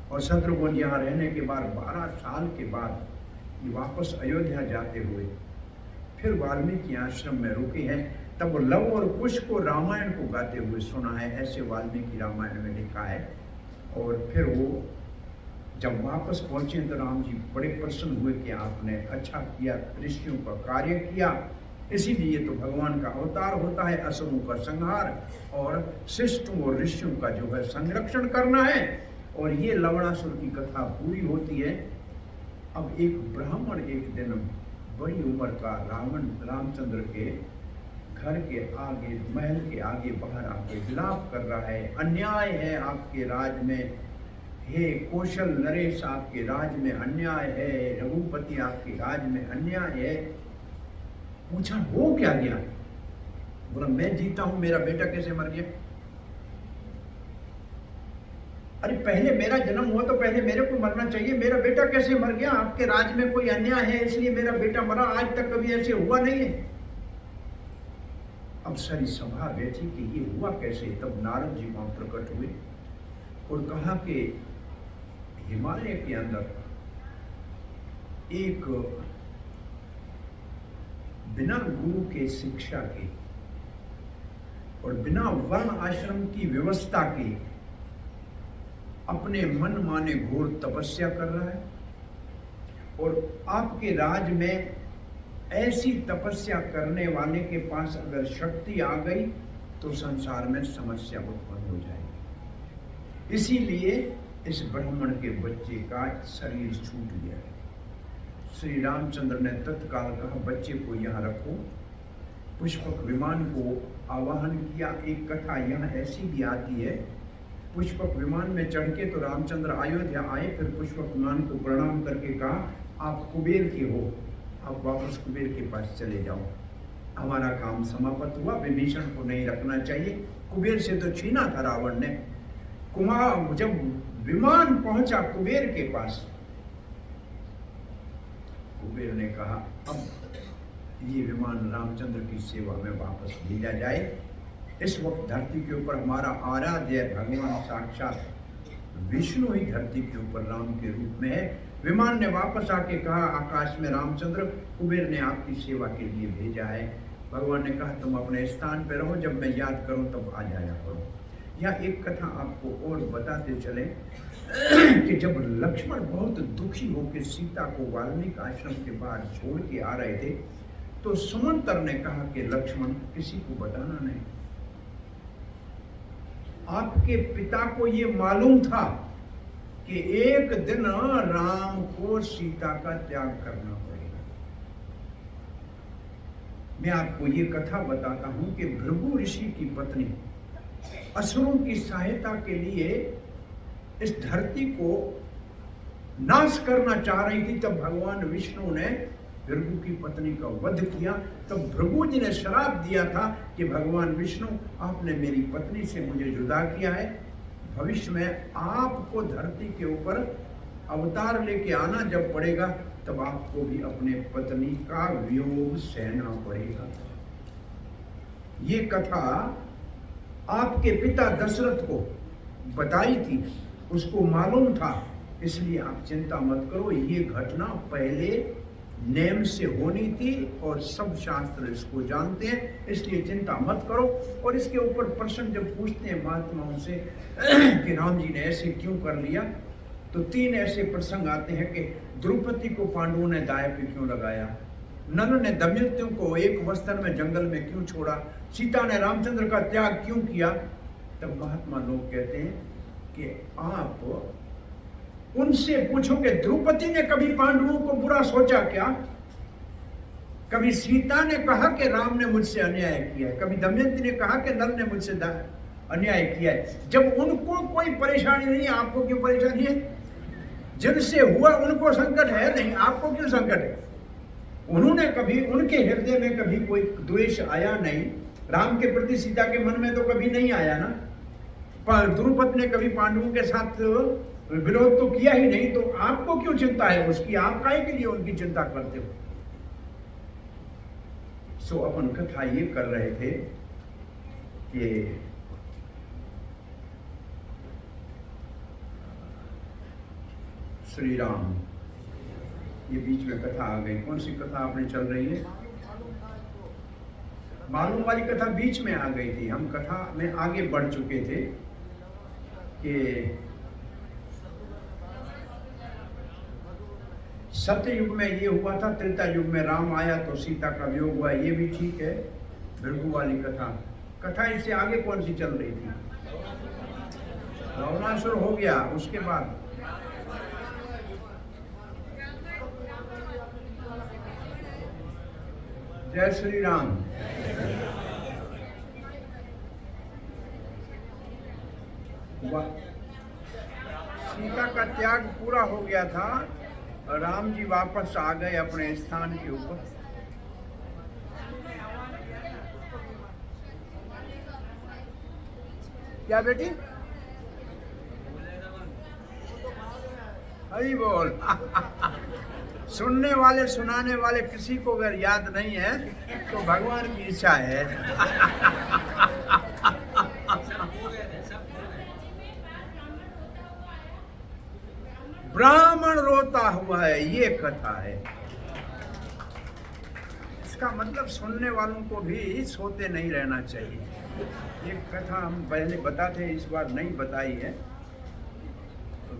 और शत्रुघ्न यहाँ रहने के बाद 12 साल के बाद ये वापस अयोध्या जाते हुए फिर वाल्मीकि आश्रम में रुके हैं। तब वो लव और कुश को रामायण को गाते हुए सुना है, ऐसे वाल्मीकि रामायण में लिखा है। और फिर वो जब वापस पहुंचे तो राम जी बड़े प्रसन्न हुए कि आपने अच्छा किया, ऋषियों का कार्य किया। इसीलिए तो भगवान का अवतार होता है, असुरों का संहार और शिष्टों और ऋषियों का जो है संरक्षण करना है। और ये लवणासुर की कथा पूरी होती है। अब एक ब्राह्मण एक दिन बड़ी उम्र का रामचंद्र के घर के आगे, महल के आगे बाहर आके विलाप कर रहा है, अन्याय है आपके राज में, हे कौशल नरेश आपके राज में अन्याय है, रघुपति आपके राज में अन्याय है। पूछा हो क्या गया? बोला मैं जीता हूं, मेरा बेटा कैसे मर गया? अरे पहले मेरा जन्म हुआ तो पहले मेरे को मरना चाहिए, मेरा बेटा कैसे मर गया? आपके राज्य में कोई अन्याय है इसलिए मेरा बेटा मरा? आज तक कभी ऐसे हुआ नहीं है। अब सारी सभा बैठी कि ये हुआ कैसे? तब नारद जी वहां प्रकट हुए और कहा कि हिमालय के अंदर एक बिना गुरु के शिक्षा के और बिना वर्ण आश्रम की व्यवस्था के अपने मन माने घोर तपस्या कर रहा है, और आपके राज में ऐसी तपस्या करने वाले के पास अगर शक्ति आ गई तो संसार में समस्या उत्पन्न हो जाएगी। इसीलिए इस ब्राह्मण के बच्चे का शरीर छूट गया। श्री रामचंद्र ने तत्काल कहा बच्चे को यहाँ रखो, पुष्पक विमान को आवाहन किया। एक कथा यहाँ ऐसी भी आती है, पुष्पक विमान में चढ़ के तो रामचंद्र अयोध्या आए, फिर पुष्पक विमान को प्रणाम करके कहा आप कुबेर के हो, आप वापस कुबेर के पास चले जाओ, हमारा काम समाप्त हुआ, विभीषण को नहीं रखना चाहिए। कुबेर से तो छीना था रावण ने। कुमार जब विमान पहुंचा कुबेर के पास, कुबेर ने कहा अब ये विमान रामचंद्र की सेवा में वापस भेजा जाए। इस वक्त धरती के ऊपर हमारा आराध्य भगवान साक्षात विष्णु ही धरती के ऊपर राम के रूप में है। विमान ने वापस आके कहा आकाश में रामचंद्र, कुबेर ने आपकी सेवा के लिए भेजा है। भगवान ने कहा तुम अपने स्थान पर रहो, जब मैं याद करूं तब आ जाया करो। यह एक कथा आपको और बताते चले कि जब लक्ष्मण बहुत दुखी होकर सीता को वाल्मीकि आश्रम के बाहर छोड़ के आ रहे थे तो सुमंतर ने कहा कि लक्ष्मण किसी को बताना नहीं, आपके पिता को ये मालूम था कि एक दिन राम को सीता का त्याग करना पड़ेगा। मैं आपको ये कथा बताता हूं कि भृगु ऋषि की पत्नी असुरों की सहायता के लिए इस धरती को नाश करना चाह रही थी, तब भगवान विष्णु ने भृगु की पत्नी का वध किया। तब भृगु जी ने श्राप दिया था कि भगवान विष्णु आपने मेरी पत्नी से मुझे जुदा किया है, भविष्य में आपको धरती के ऊपर अवतार लेके आना जब पड़ेगा तब आपको भी अपने पत्नी का वियोग सहना पड़ेगा। ये कथा आपके पिता दशरथ को बताई थी, उसको मालूम था, इसलिए आप चिंता मत करो। ये घटना पहले नेम से होनी थी और सब शास्त्र इसको जानते हैं, इसलिए चिंता मत करो। और इसके ऊपर प्रश्न जब पूछते हैं महात्माओं से कि राम जी ने ऐसे क्यों कर लिया, तो 3 ऐसे प्रसंग आते हैं कि द्रौपदी को पांडवों ने दाएं पे क्यों लगाया, नल ने दमयंती को एक वस्त्र में जंगल में क्यों छोड़ा, सीता ने रामचंद्र का त्याग क्यों किया। तब महात्मा लोग कहते हैं कि आप उनसे पूछो कि द्रौपदी ने कभी पांडवों को बुरा सोचा क्या? कभी सीता ने कहा कि राम ने मुझसे अन्याय किया है, कभी दमयंती ने कहा कि नल ने मुझसे अन्याय किया है। जब उनको कोई परेशानी नहीं, आपको क्यों परेशानी है? जिनसे हुआ उनको संकट है नहीं, आपको क्यों संकट है? उन्होंने कभी, उनके हृदय में कभी कोई द्वेष आया नहीं, राम के प्रति सीता के मन में तो कभी नहीं आया ना। पर द्रौपदी ने कभी पांडवों के साथ विरोध तो किया ही नहीं, तो आपको क्यों चिंता है उसकी? आप काहे के लिए उनकी चिंता करते हो? सो अपन कथा ये कर रहे थे कि श्री राम, ये बीच में कथा आ गई। कौन सी कथा आपने चल रही है? मालूम वाली कथा बीच में आ गई थी। हम कथा में आगे बढ़ चुके थे कि सत्य युग में ये हुआ था, त्रेता युग में राम आया तो सीता का वियोग हुआ, ये भी ठीक है। भृगु वाली कथा इससे आगे कौन सी चल रही थी? रावणासुर हो गया, उसके बाद जय श्री राम। सीता का त्याग पूरा हो गया था, राम जी वापस आ गए अपने स्थान के ऊपर। क्या बेटी? हरी बोल। सुनने वाले सुनाने वाले किसी को अगर याद नहीं है तो भगवान की इच्छा है। ब्राह्मण रोता हुआ है, ये कथा है। इसका मतलब सुनने वालों को भी सोते नहीं रहना चाहिए। एक कथा हम पहले बताते, इस बार नहीं बताई है।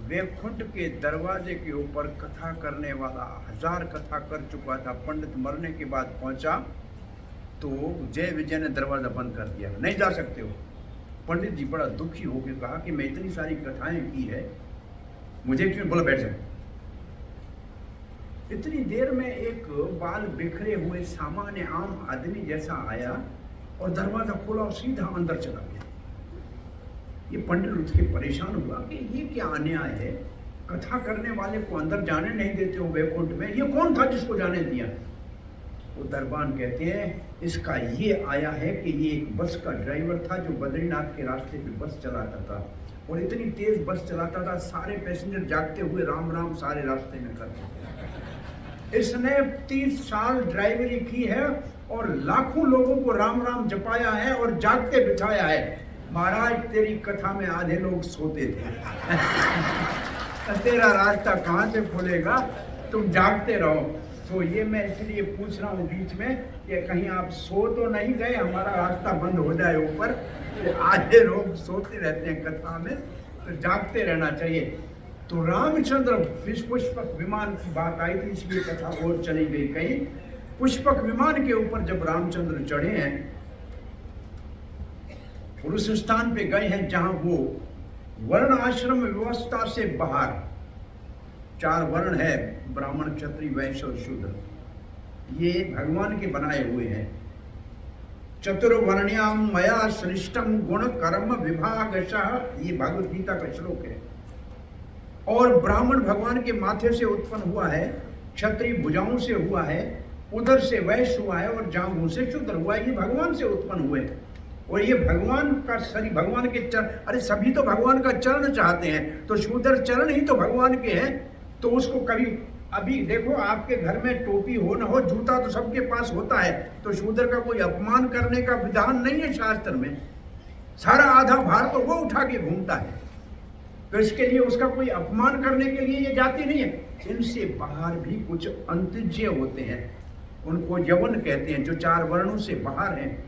वैकुंठ के दरवाजे के ऊपर कथा करने वाला 1000 कथा कर चुका था, पंडित मरने के बाद पहुंचा तो जय विजय ने दरवाजा बंद कर दिया, नहीं जा सकते हो। पंडित जी बड़ा दुखी होकर कहा कि मैं इतनी सारी कथाएं की है, मुझे क्यों? बोला बैठ जाओ। इतनी देर में एक बाल बिखरे हुए सामान्य आम आदमी जैसा आया और दरवाजा खोला और सीधा अंदर चला गया। ये पंडित उसके परेशान हुआ कि ये क्या अन्याय है, कथा करने वाले को अंदर जाने नहीं देते हो वैकुंठ में, ये कौन था जिसको जाने दिया? वो दरबान कहते हैं इसका ये आया है कि ये एक बस का ड्राइवर था जो बद्रीनाथ के रास्ते पे बस चलाता था और इतनी तेज बस चलाता था, सारे पैसेंजर जागते हुए राम राम सारे रास्ते में करते। इसने 30 साल ड्राइवरी की है और लाखों लोगों को राम राम जपाया है और जागते बिठाया है। महाराज तेरी कथा में आधे लोग सोते थे। तेरा रास्ता कहाँ से खुलेगा, तुम जागते रहो। तो ये मैं इसलिए पूछ रहा हूँ बीच में कि कहीं आप सो तो नहीं गए, हमारा रास्ता बंद हो जाए ऊपर। आधे लोग सोते रहते हैं कथा में, तो जागते रहना चाहिए। तो रामचंद्र पुष्पक विमान की बात आई थी, इसलिए कथा और चली गई कहीं। पुष्पक विमान के ऊपर जब रामचंद्र चढ़े हैं और उस स्थान पे गए हैं जहां वो वर्ण आश्रम व्यवस्था से बाहर 4 वर्ण है, ब्राह्मण क्षत्रिय वैश्य और शूद्र, ये भगवान के बनाए हुए हैं। चतुर्वर्ण्याम मया सृष्टम गुण कर्म विभागशः, ये भगवत गीता का श्लोक है। और ब्राह्मण भगवान के माथे से उत्पन्न हुआ है, क्षत्रिय भुजाओं से हुआ है, उधर से वैश्य हुआ है और जांघों से शूद्र हुआ है। ये भगवान से उत्पन्न हुए और ये भगवान का शरीर, भगवान के चरण, अरे सभी तो भगवान का चरण चाहते हैं, तो शूद्र चरण ही तो भगवान के हैं। तो उसको कभी, अभी देखो आपके घर में टोपी हो ना हो, जूता तो सबके पास होता है, तो शूद्र का कोई अपमान करने का विधान नहीं है शास्त्र में। सारा आधा भार तो वो उठा के घूमता है, तो इसके लिए उसका कोई अपमान करने के लिए ये जाति नहीं है। इनसे बाहर भी कुछ अंतज्य होते हैं, उनको यवन कहते हैं, जो 4 वर्णों से बाहर हैं।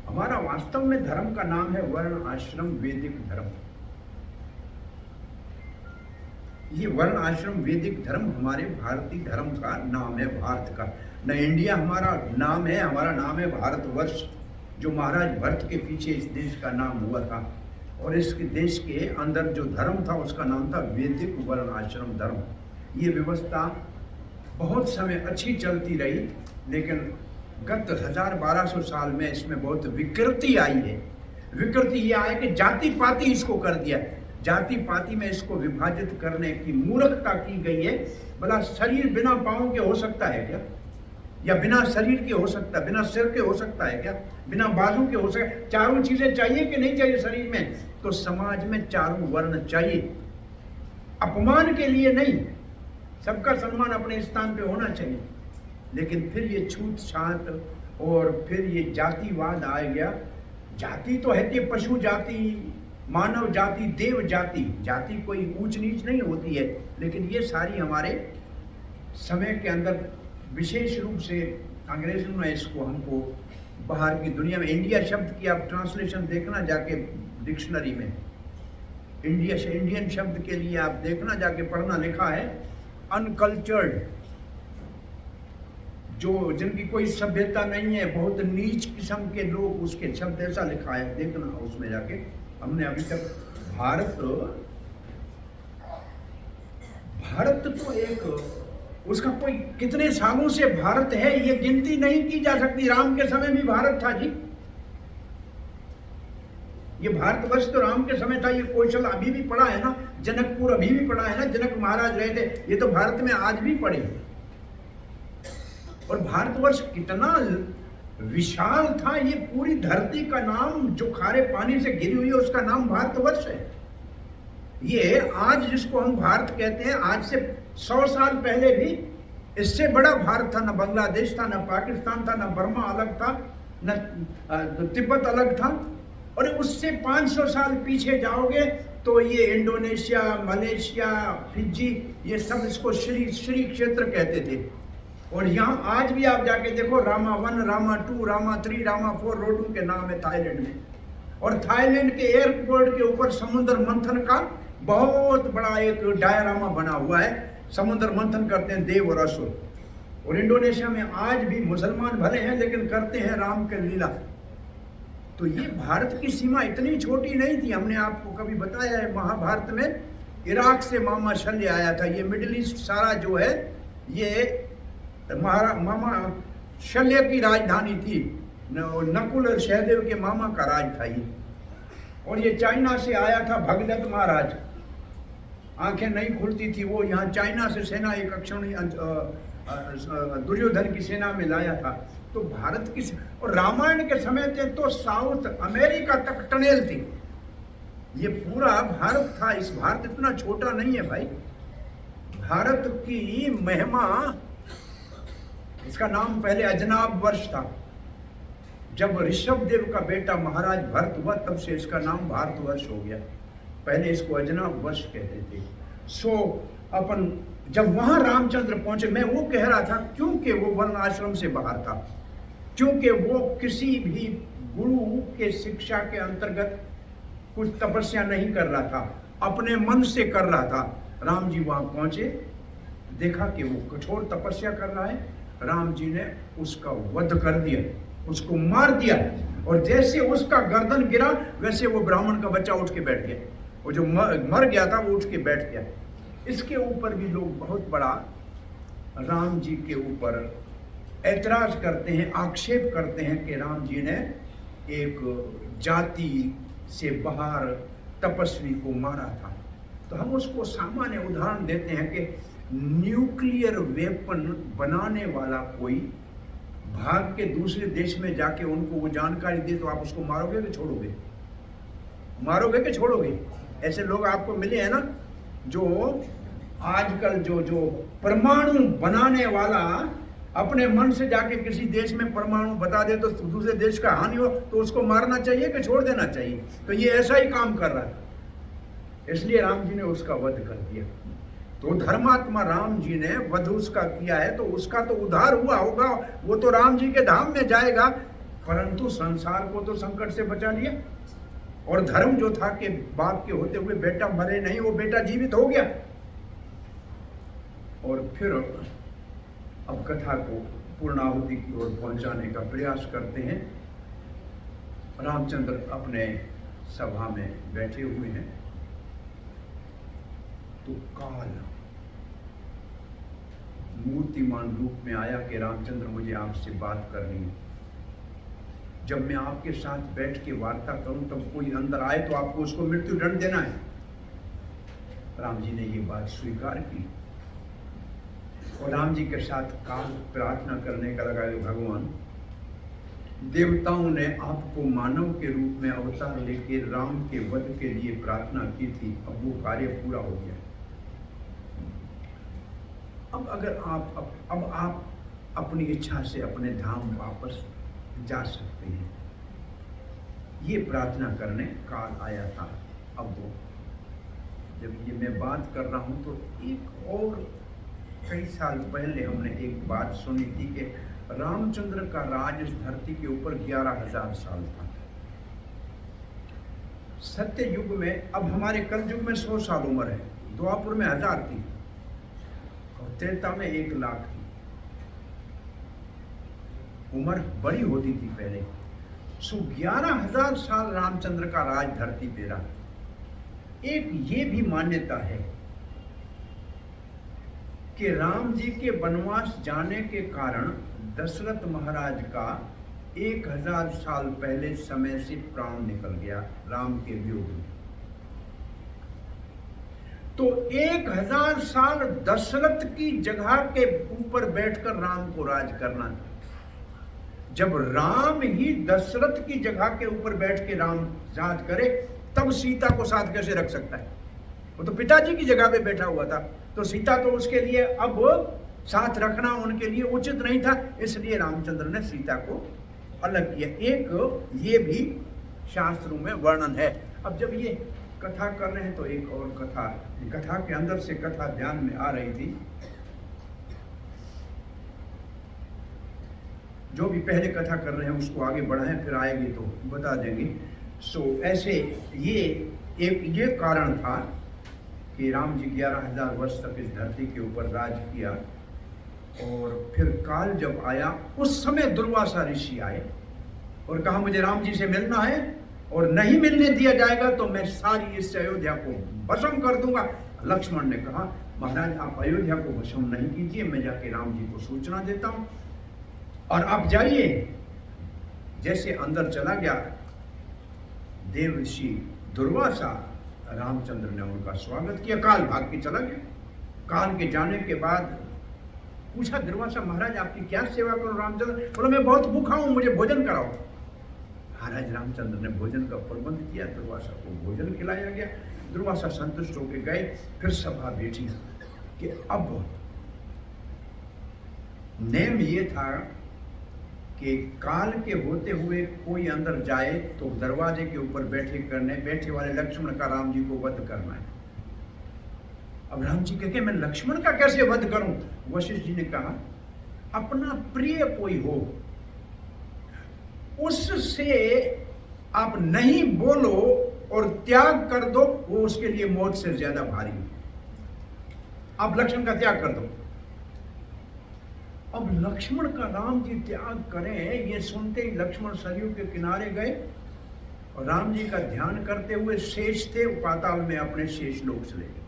हमारा वास्तव में धर्म का नाम है वर्ण आश्रम वैदिक धर्म। ये वर्ण आश्रम वैदिक धर्म हमारे भारतीय धर्म का नाम है, भारत का। न इंडिया हमारा नाम है, हमारा नाम है भारतवर्ष, जो महाराज भरत के पीछे इस देश का नाम हुआ था। और इस देश के अंदर जो धर्म था उसका नाम था वैदिक वर्ण आश्रम धर्म। ये व्यवस्था बहुत समय अच्छी चलती रही, लेकिन गत 1200 साल में इसमें बहुत विकृति आई है। विकृति ये आया कि जाति पाति इसको कर दिया, जाति पाति में इसको विभाजित करने की मूर्खता की गई है। भला शरीर बिना पाँव के हो सकता है क्या? या बिना शरीर के हो सकता है, बिना सिर के हो सकता है क्या? बिना बाजू के हो सकता है? चारों चीजें चाहिए कि नहीं चाहिए शरीर में? तो समाज में चारों वर्ण चाहिए, अपमान के लिए नहीं, सबका सम्मान अपने स्थान पे होना चाहिए। लेकिन फिर ये छूत छात और फिर ये जातिवाद आ गया। जाति तो है कि पशु जाति, मानव जाति, देव जाति, जाति कोई ऊंच नीच नहीं होती है। लेकिन ये सारी हमारे समय के अंदर विशेष रूप से अंग्रेजों ने इसको हमको बाहर की दुनिया में, इंडिया शब्द की आप ट्रांसलेशन देखना जाके डिक्शनरी में, इंडिया से इंडियन शब्द के लिए आप देखना जाके पढ़ना, लिखा है अनकल्चर्ड, जो जिनकी कोई सभ्यता नहीं है, बहुत नीच किस्म के लोग, उसके शब्द ऐसा लिखा है, देखना उसमें जाके। हमने अभी तक भारत तो एक, उसका कोई कितने सालों से भारत है ये गिनती नहीं की जा सकती। राम के समय भी भारत था जी, ये भारतवर्ष तो राम के समय था। ये कौशल अभी भी पड़ा है ना, जनकपुर अभी भी पड़ा है ना, जनक महाराज रहे थे, ये तो भारत में आज भी पड़े। और भारतवर्ष कितना विशाल था। ये पूरी धरती का नाम जो खारे पानी से घिरी हुई है उसका नाम भारतवर्ष है। ये आज जिसको हम भारत कहते हैं, आज से 100 साल पहले भी इससे बड़ा भारत था। न बांग्लादेश था, न पाकिस्तान था, न बर्मा अलग था, न तिब्बत अलग था। और उससे 500 साल पीछे जाओगे तो ये इंडोनेशिया, मलेशिया, फिजी, ये सब इसको श्री क्षेत्र कहते थे। और यहाँ आज भी आप जाके देखो, रामा 1, रामा 2, रामा 3, रामा 4 रोडों के नाम है थाईलैंड में। और थाईलैंड के एयरपोर्ट के ऊपर समुद्र मंथन का बहुत बड़ा एक डायरामा बना हुआ है। समुद्र मंथन करते हैं देव और असुर। और इंडोनेशिया में आज भी मुसलमान भले हैं लेकिन करते हैं राम के लीला। तो ये भारत की सीमा इतनी छोटी नहीं थी। हमने आपको कभी बताया है, महाभारत में इराक से मामा शल्य आया था। ये मिडिल ईस्ट सारा जो है ये मामा शल्य की राजधानी थी। नकुल और सहदेव के मामा का राज था ये। और ये चाइना से आया था भगदत्त महाराज, आंखें नहीं खुलती थी वो, यहाँ चाइना से सेना एक अक्षौणी दुर्योधन की सेना में लाया था। तो भारत की, और रामायण के समय थे तो साउथ अमेरिका तक टनेल थी। ये पूरा भारत था। इस भारत इतना छोटा नहीं है भाई। भारत की महिमा, इसका नाम पहले अजनाब वर्ष था। जब ऋषभदेव का बेटा महाराज भरत हुआ तब से इसका नाम भारतवर्ष हो गया। पहले इसको अजनाब वर्ष कहते थे। सो अपन जब वहां रामचंद्र पहुंचे, मैं वो कह रहा था क्योंकि वो वर्ण आश्रम से बाहर था, क्योंकि वो किसी भी गुरु के शिक्षा के अंतर्गत कुछ तपस्या नहीं कर रहा था, अपने मन से कर रहा था। राम जी वहां पहुंचे, देखा कि वो कठोर तपस्या कर रहा है। राम जी ने उसका वध कर दिया, उसको मार दिया। और जैसे उसका गर्दन गिरा वैसे वो ब्राह्मण का बच्चा उठ के बैठ गया। वो जो मर गया था वो उठ के बैठ गया। इसके ऊपर भी लोग बहुत बड़ा राम जी के ऊपर ऐतराज करते हैं, आक्षेप करते हैं कि राम जी ने एक जाति से बाहर तपस्वी को मारा था। तो हम उसको सामान्य उदाहरण देते हैं कि न्यूक्लियर वेपन बनाने वाला कोई भाग के दूसरे देश में जाके उनको वो जानकारी दे तो आप उसको मारोगे कि छोड़ोगे? मारोगे कि छोड़ोगे? ऐसे लोग आपको मिले हैं ना, जो आजकल जो परमाणु बनाने वाला अपने मन से जाके किसी देश में परमाणु बता दे तो दूसरे देश का हानि हो तो उसको मारना चाहिए कि छोड़ देना चाहिए? तो ये ऐसा ही काम कर रहा था। इसलिए राम जी ने उसका वध कर दिया। तो धर्मात्मा राम जी ने वध उसका किया है तो उसका तो उद्धार हुआ होगा, वो तो राम जी के धाम में जाएगा। परंतु संसार को तो संकट से बचा लिया। और धर्म जो था कि बाप के होते हुए बेटा मरे नहीं, वो बेटा जीवित हो गया। और फिर अब कथा को पूर्णाहुति की ओर पहुंचाने का प्रयास करते हैं। रामचंद्र अपने सभा में बैठे हुए हैं तो काल मूर्तिमान रूप में आया कि रामचंद्र मुझे आपसे बात करनी है। जब मैं आपके साथ बैठ के वार्ता करूं तब कोई अंदर आए तो आपको उसको मृत्यु दंड देना है। राम जी ने ये बात स्वीकार की और राम जी के साथ काल प्रार्थना करने का लगा कि भगवान, देवताओं ने आपको मानव के रूप में अवतार लेके राम के वध के लिए प्रार्थना की थी, अब वो कार्य पूरा हो गया। अब अगर आप अपनी इच्छा से अपने धाम वापस जा सकते हैं। ये प्रार्थना करने काल आया था। अब वो जब ये मैं बात कर रहा हूं तो एक और कई साल पहले हमने एक बात सुनी थी कि रामचंद्र का राज इस धरती के ऊपर 11,000 साल था। सत्य युग में, अब हमारे कल युग में 100 साल उम्र है, द्वापर में 1000 थी और त्रेता में 1 लाख थी। उम्र बड़ी होती थी पहले। सो 11,000 साल रामचंद्र का राज धरती पे रहा। एक ये भी मान्यता है कि राम जी के वनवास जाने के कारण दशरथ महाराज का 1000 साल पहले समय से प्राण निकल गया राम के वियोग में। तो 1000 साल दशरथ की जगह के ऊपर बैठकर राम को राज करना था। जब राम ही दशरथ की जगह के ऊपर बैठ के राम राज करे, तब सीता को साथ कैसे रख सकता है? वो तो पिताजी की जगह पे बैठा हुआ था, तो सीता तो उसके लिए अब साथ रखना उनके लिए उचित नहीं था, इसलिए रामचंद्र ने सीता को अलग किया। एक ये भी शास्त्रों में वर्णन है। अब जब ये कथा कर रहे हैं तो एक और कथा के अंदर से कथा ध्यान में आ रही थी। जो भी पहले कथा कर रहे हैं उसको आगे बढ़ाएं, फिर आएगी तो बता देंगे। ऐसे ये कारण था कि राम जी 11,000 वर्ष तक इस धरती के ऊपर राज किया, और फिर काल जब आया उस समय दुर्वासा ऋषि आए और कहा मुझे राम जी से मिलना है, और नहीं मिलने दिया जाएगा तो मैं सारी इस अयोध्या को भस्म कर दूंगा। लक्ष्मण ने कहा महाराज आप अयोध्या को भस्म नहीं कीजिए, मैं जाके राम जी को सूचना देता हूं, और आप जाइए। जैसे अंदर चला गया देव ऋषि दुर्वासा, रामचंद्र ने उनका स्वागत किया, काल भाग के चला गया। काल के जाने के बाद पूछा दुर्वासा महाराज आपकी क्या सेवा करूं? रामचंद्र बोला मैं बहुत भूखा हूं, मुझे भोजन कराओ। महाराज रामचंद्र ने भोजन का प्रबंध किया, दुर्वासा को भोजन खिलाया गया। दुर्वासा संतुष्ट होकर गए। फिर सभा बैठी कि अब नेम ये था कि काल के होते हुए कोई अंदर जाए तो दरवाजे के ऊपर बैठे वाले लक्ष्मण का राम जी को वध करना है। अब राम जी कहे मैं लक्ष्मण का कैसे वध करूं? वशिष्ठ जी ने कहा अपना प्रिय कोई हो उससे आप नहीं बोलो और त्याग कर दो, वो उसके लिए मौत से ज्यादा भारी है। आप लक्ष्मण का त्याग कर दो। अब लक्ष्मण का राम जी त्याग करें, ये सुनते ही लक्ष्मण सरयू के किनारे गए और राम जी का ध्यान करते हुए शेष थे पाताल में अपने शेष लोक से ले गए।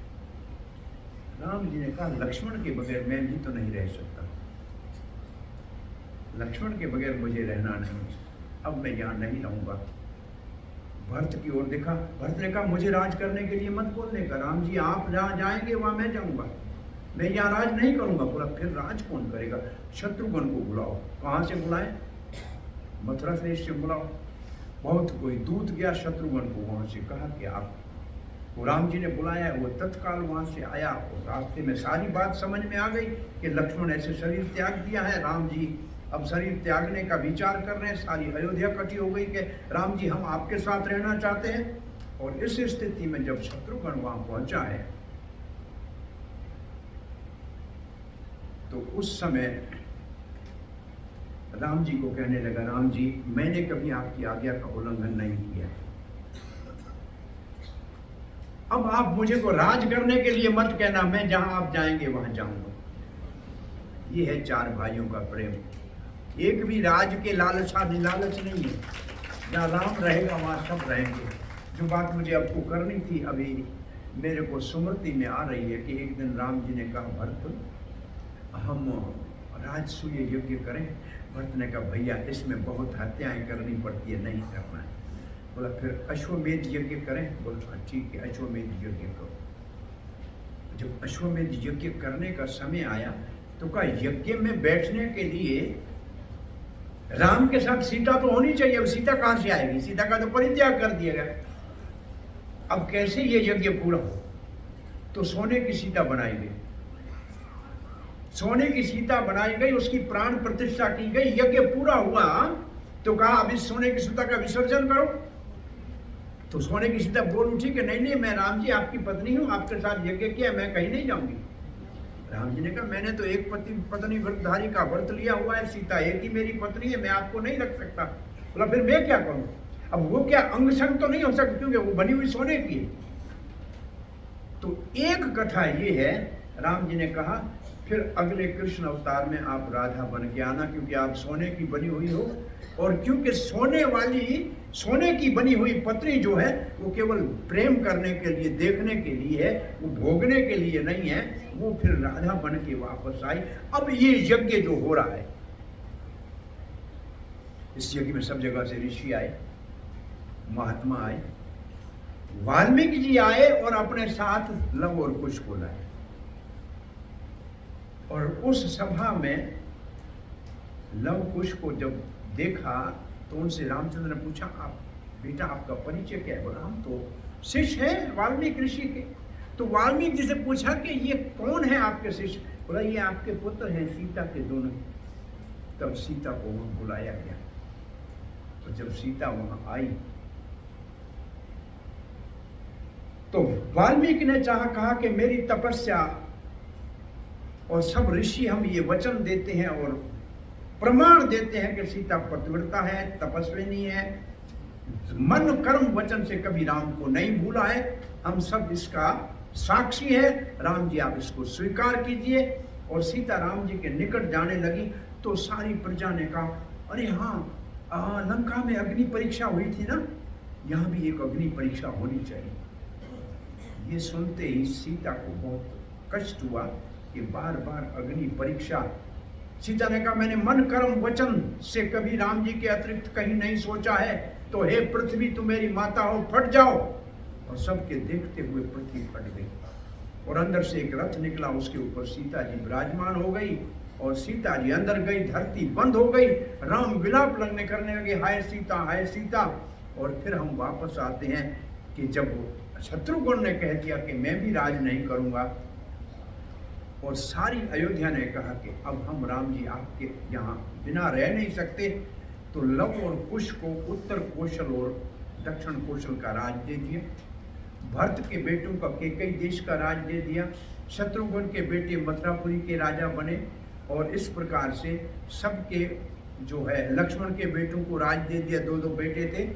राम जी ने कहा लक्ष्मण के बगैर मैं भी तो नहीं रह सकता, लक्ष्मण के बगैर मुझे रहना नहीं, अब मैं यहां नहीं रहूंगा। भरत की ओर देखा, भरत ने कहा मुझे राज करने के लिए मत बोलने का, राम जी आप जहां जाएंगे वहां मैं जाऊंगा, मैं यहाँ राज नहीं करूंगा। बोला फिर राज कौन करेगा? शत्रुघ्न को बुलाओ। कहाँ से बुलाएं? मथुरा देश से बुलाओ। बहुत कोई दूत गया शत्रुघ्न को वहां से कहा कि आप वो राम जी ने बुलाया। वो तत्काल वहां से आया और रास्ते में सारी बात समझ में आ गई कि लक्ष्मण ऐसे शरीर त्याग दिया है, राम जी अब शरीर त्यागने का विचार कर रहे हैं। सारी अयोध्या इकट्ठी हो गई कि राम जी हम आपके साथ रहना चाहते हैं। और इस स्थिति में जब शत्रुघ्न वहां पहुंचा है तो उस समय राम जी को कहने लगा राम जी मैंने कभी आपकी आज्ञा का उल्लंघन नहीं किया, अब आप मुझे को राज करने के लिए मत कहना, मैं जहां आप जाएंगे वहां जाऊंगा। ये है चार भाइयों का प्रेम। एक भी राज के लालच नहीं है, जहाँ राम रहेगा वहां सब रहेंगे। जो बात मुझे आपको करनी थी अभी मेरे को स्मृति में आ रही है कि एक दिन राम जी ने कहा भरत हम राजसूय यज्ञ करें। भरत ने कहा भैया इसमें बहुत हत्याएं करनी पड़ती है, नहीं करना है। बोला फिर अश्वमेध यज्ञ करें? बोला ठीक है अश्वमेध यज्ञ करो। जब अश्वमेध यज्ञ करने का समय आया तो कहा यज्ञ में बैठने के लिए राम के साथ सीता तो होनी चाहिए। अब सीता कहां से आएगी? सीता का तो परित्याग कर दिया गया। अब कैसे ये यज्ञ पूरा हो? तो सोने की सीता बनाई गई। सोने की सीता बनाई गई, उसकी प्राण प्रतिष्ठा की गई। यज्ञ पूरा हुआ तो कहा अब इस सोने की सीता का विसर्जन करो। तो सोने की सीता बोल उठी कि नहीं मैं राम जी आपकी पत्नी हूं, आपके साथ यज्ञ किया, मैं कहीं नहीं जाऊंगी। राम जी ने कहा मैंने तो एक पत्नी व्रतधारी का व्रत लिया हुआ है, सीता एक ही मेरी पत्नी है, मैं आपको नहीं रख सकता। बोला फिर मैं क्या करूं? अब वो क्या अंग संग तो नहीं हो सकती क्योंकि वो बनी हुई सोने की है। तो एक कथा ये है, राम जी ने कहा फिर अगले कृष्ण अवतार में आप राधा बन के आना, क्योंकि आप सोने की बनी हुई हो। और क्योंकि सोने की बनी हुई पत्नी जो है वो केवल प्रेम करने के लिए, देखने के लिए है, वो भोगने के लिए नहीं है। वो फिर राधा बन के वापस आई। अब ये यज्ञ जो हो रहा है, इस यज्ञ में सब जगह से ऋषि आए, महात्मा आए, वाल्मीकि जी आए और अपने साथ लव और कुश को लाए। और उस सभा में लव कुश को जब देखा तो उनसे रामचंद्र ने पूछा, आप बेटा आपका परिचय क्या है? बोला, हम तो शिष्य हैं वाल्मीकि ऋषि के। तो वाल्मीकि जी से पूछा कि ये कौन है आपके शिष्य? बोला, ये आपके पुत्र हैं, सीता के दोनों। तब सीता को वहां बुलाया गया। तो जब सीता वहां आई तो वाल्मीकि ने कहा कि मेरी तपस्या और सब ऋषि हम ये वचन देते हैं और प्रमाण देते हैं कि सीता पतिव्रता है, तपस्विनी है, मन कर्म वचन से कभी राम को नहीं भूला है। हम सब इसका साक्षी है। राम जी आप इसको स्वीकार कीजिए। और सीता राम जी के निकट जाने लगी तो सारी प्रजा ने कहा, अरे हाँ, लंका में अग्नि परीक्षा हुई थी ना, यहाँ भी एक अग्नि परीक्षा होनी चाहिए। ये सुनते ही सीता को बहुत कष्ट हुआ कि बार बार अग्नि परीक्षा। सीता ने कहा, मैंने मन कर्म वचन से कभी राम जी के अतिरिक्त कहीं नहीं सोचा है, तो हे पृथ्वी तुम मेरी माता हो, फट जाओ। और सबके देखते हुए पृथ्वी फट गई और अंदर से एक रथ निकला, उसके ऊपर सीता जी विराजमान हो गई और सीता जी अंदर गई, धरती बंद हो गई। राम विलाप करने लगे, हाय सीता, हाय सीता। और फिर हम वापस आते हैं कि जब शत्रुघ्न ने कह दिया कि मैं भी राज नहीं करूंगा और सारी अयोध्या ने कहा कि अब हम राम जी आपके यहाँ बिना रह नहीं सकते, तो लव और कुश को उत्तर कौशल और दक्षिण कौशल का राज दे दिया। भरत के बेटों का केकई देश का राज दे दिया। शत्रुघ्न के बेटे मथुरापुरी के राजा बने और इस प्रकार से सबके जो है लक्ष्मण के बेटों को राज दे दिया, दो दो बेटे थे।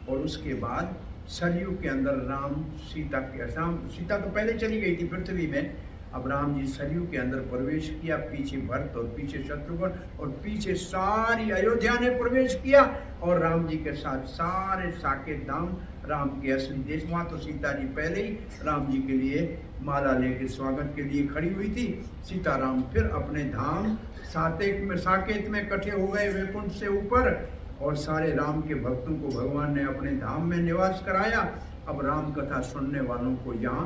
और उसके बाद सरयू के अंदर राम सीता के सीता तो पहले चली गई थी पृथ्वी में, अब राम जी सरयू के अंदर प्रवेश किया। पीछे भरत और पीछे शत्रुघ्न और पीछे सारी अयोध्या ने प्रवेश किया और राम जी के साथ सारे साकेत धाम, राम के असली देश। वहाँ तो सीता जी पहले ही राम जी के लिए माला लेके स्वागत के लिए खड़ी हुई थी। सीताराम फिर अपने धाम साकेत में इकट्ठे हो गए वैकुंठ से ऊपर और सारे राम के भक्तों को भगवान ने अपने धाम में निवास कराया। अब राम कथा सुनने वालों को यहाँ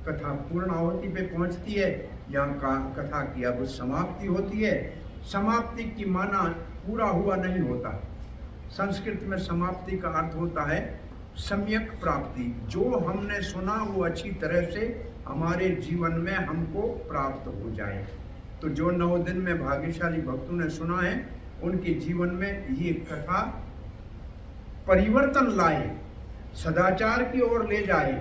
कथा पूर्णाहुति पे पहुँचती है, यहाँ कथा की अब समाप्ति होती है। समाप्ति की माना पूरा हुआ नहीं होता। संस्कृत में समाप्ति का अर्थ होता है सम्यक प्राप्ति। जो हमने सुना वो अच्छी तरह से हमारे जीवन में हमको प्राप्त हो जाए। तो जो 9 दिन में भाग्यशाली भक्तों ने सुना है उनके जीवन में ये कथा परिवर्तन लाए, सदाचार की ओर ले जाए,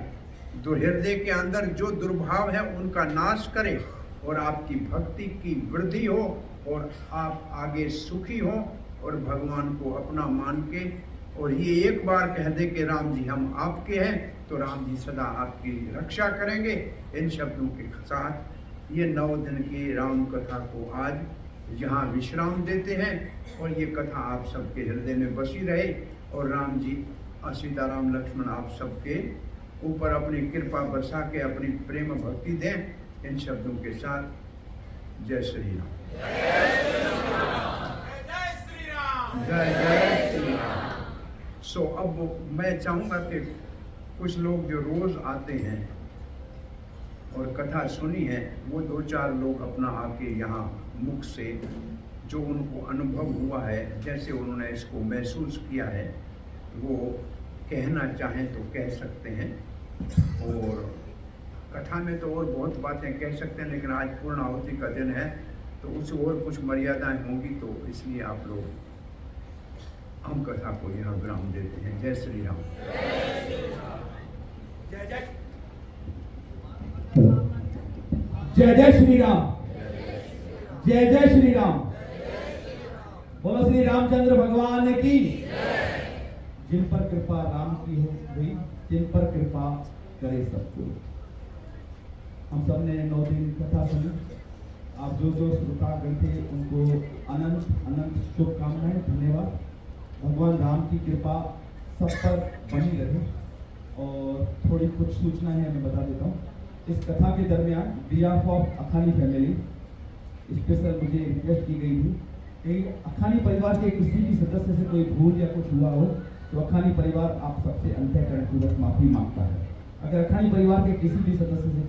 हृदय के अंदर जो दुर्भाव है उनका नाश करे और आपकी भक्ति की वृद्धि हो और आप आगे सुखी हो और भगवान को अपना मान के और ये एक बार कह दे कि राम जी हम आपके हैं, तो राम जी सदा आपकी रक्षा करेंगे। इन शब्दों के साथ ये 9 दिन की राम कथा को आज यहाँ विश्राम देते हैं और ये कथा आप सबके हृदय में बसी रहे और राम जी सीताराम लक्ष्मण आप सबके ऊपर अपनी कृपा बरसा के अपनी प्रेम भक्ति दें। इन शब्दों के साथ जय श्री राम। जय जय श्री राम। सो अब मैं चाहूँगा कि कुछ लोग जो रोज आते हैं और कथा सुनी है वो 2-4 लोग अपना आके यहाँ मुख से जो उनको अनुभव हुआ है, जैसे उन्होंने इसको महसूस किया है, वो कहना चाहें तो कह सकते हैं। और कथा में तो और बहुत बातें कह सकते हैं, लेकिन आज पूर्णाहुति का दिन है तो उस और कुछ मर्यादाएं होंगी, तो इसलिए आप लोग हम कथा को यहाँ विराम देते हैं। जय श्री राम। जय जय जय जय श्री राम। जय जय श्री राम। बोलो श्री रामचंद्र भगवान की। जिन पर कृपा राम की हो गई, जिन पर कृपा करे सबको। हम सब ने 9 दिन कथा सुनी। आप जो श्रोता गए थे उनको अनंत अनंत शुभकामनाएं, धन्यवाद। भगवान राम की कृपा सब पर बनी रहे। और थोड़ी कुछ सूचनाएं हैं मैं बता देता हूँ। इस कथा के दरमियान बिहाफ ऑफ अखानी फैमिली स्पेशल मुझे रिक्वेस्ट की गई थी कि अखानी परिवार के किसी भी सदस्य से कोई भूल या कुछ हुआ हो तो अखानी परिवार आप सबसे अंतःकरणपूर्वक माफी मांगता है। अगर अखानी परिवार के किसी भी सदस्य से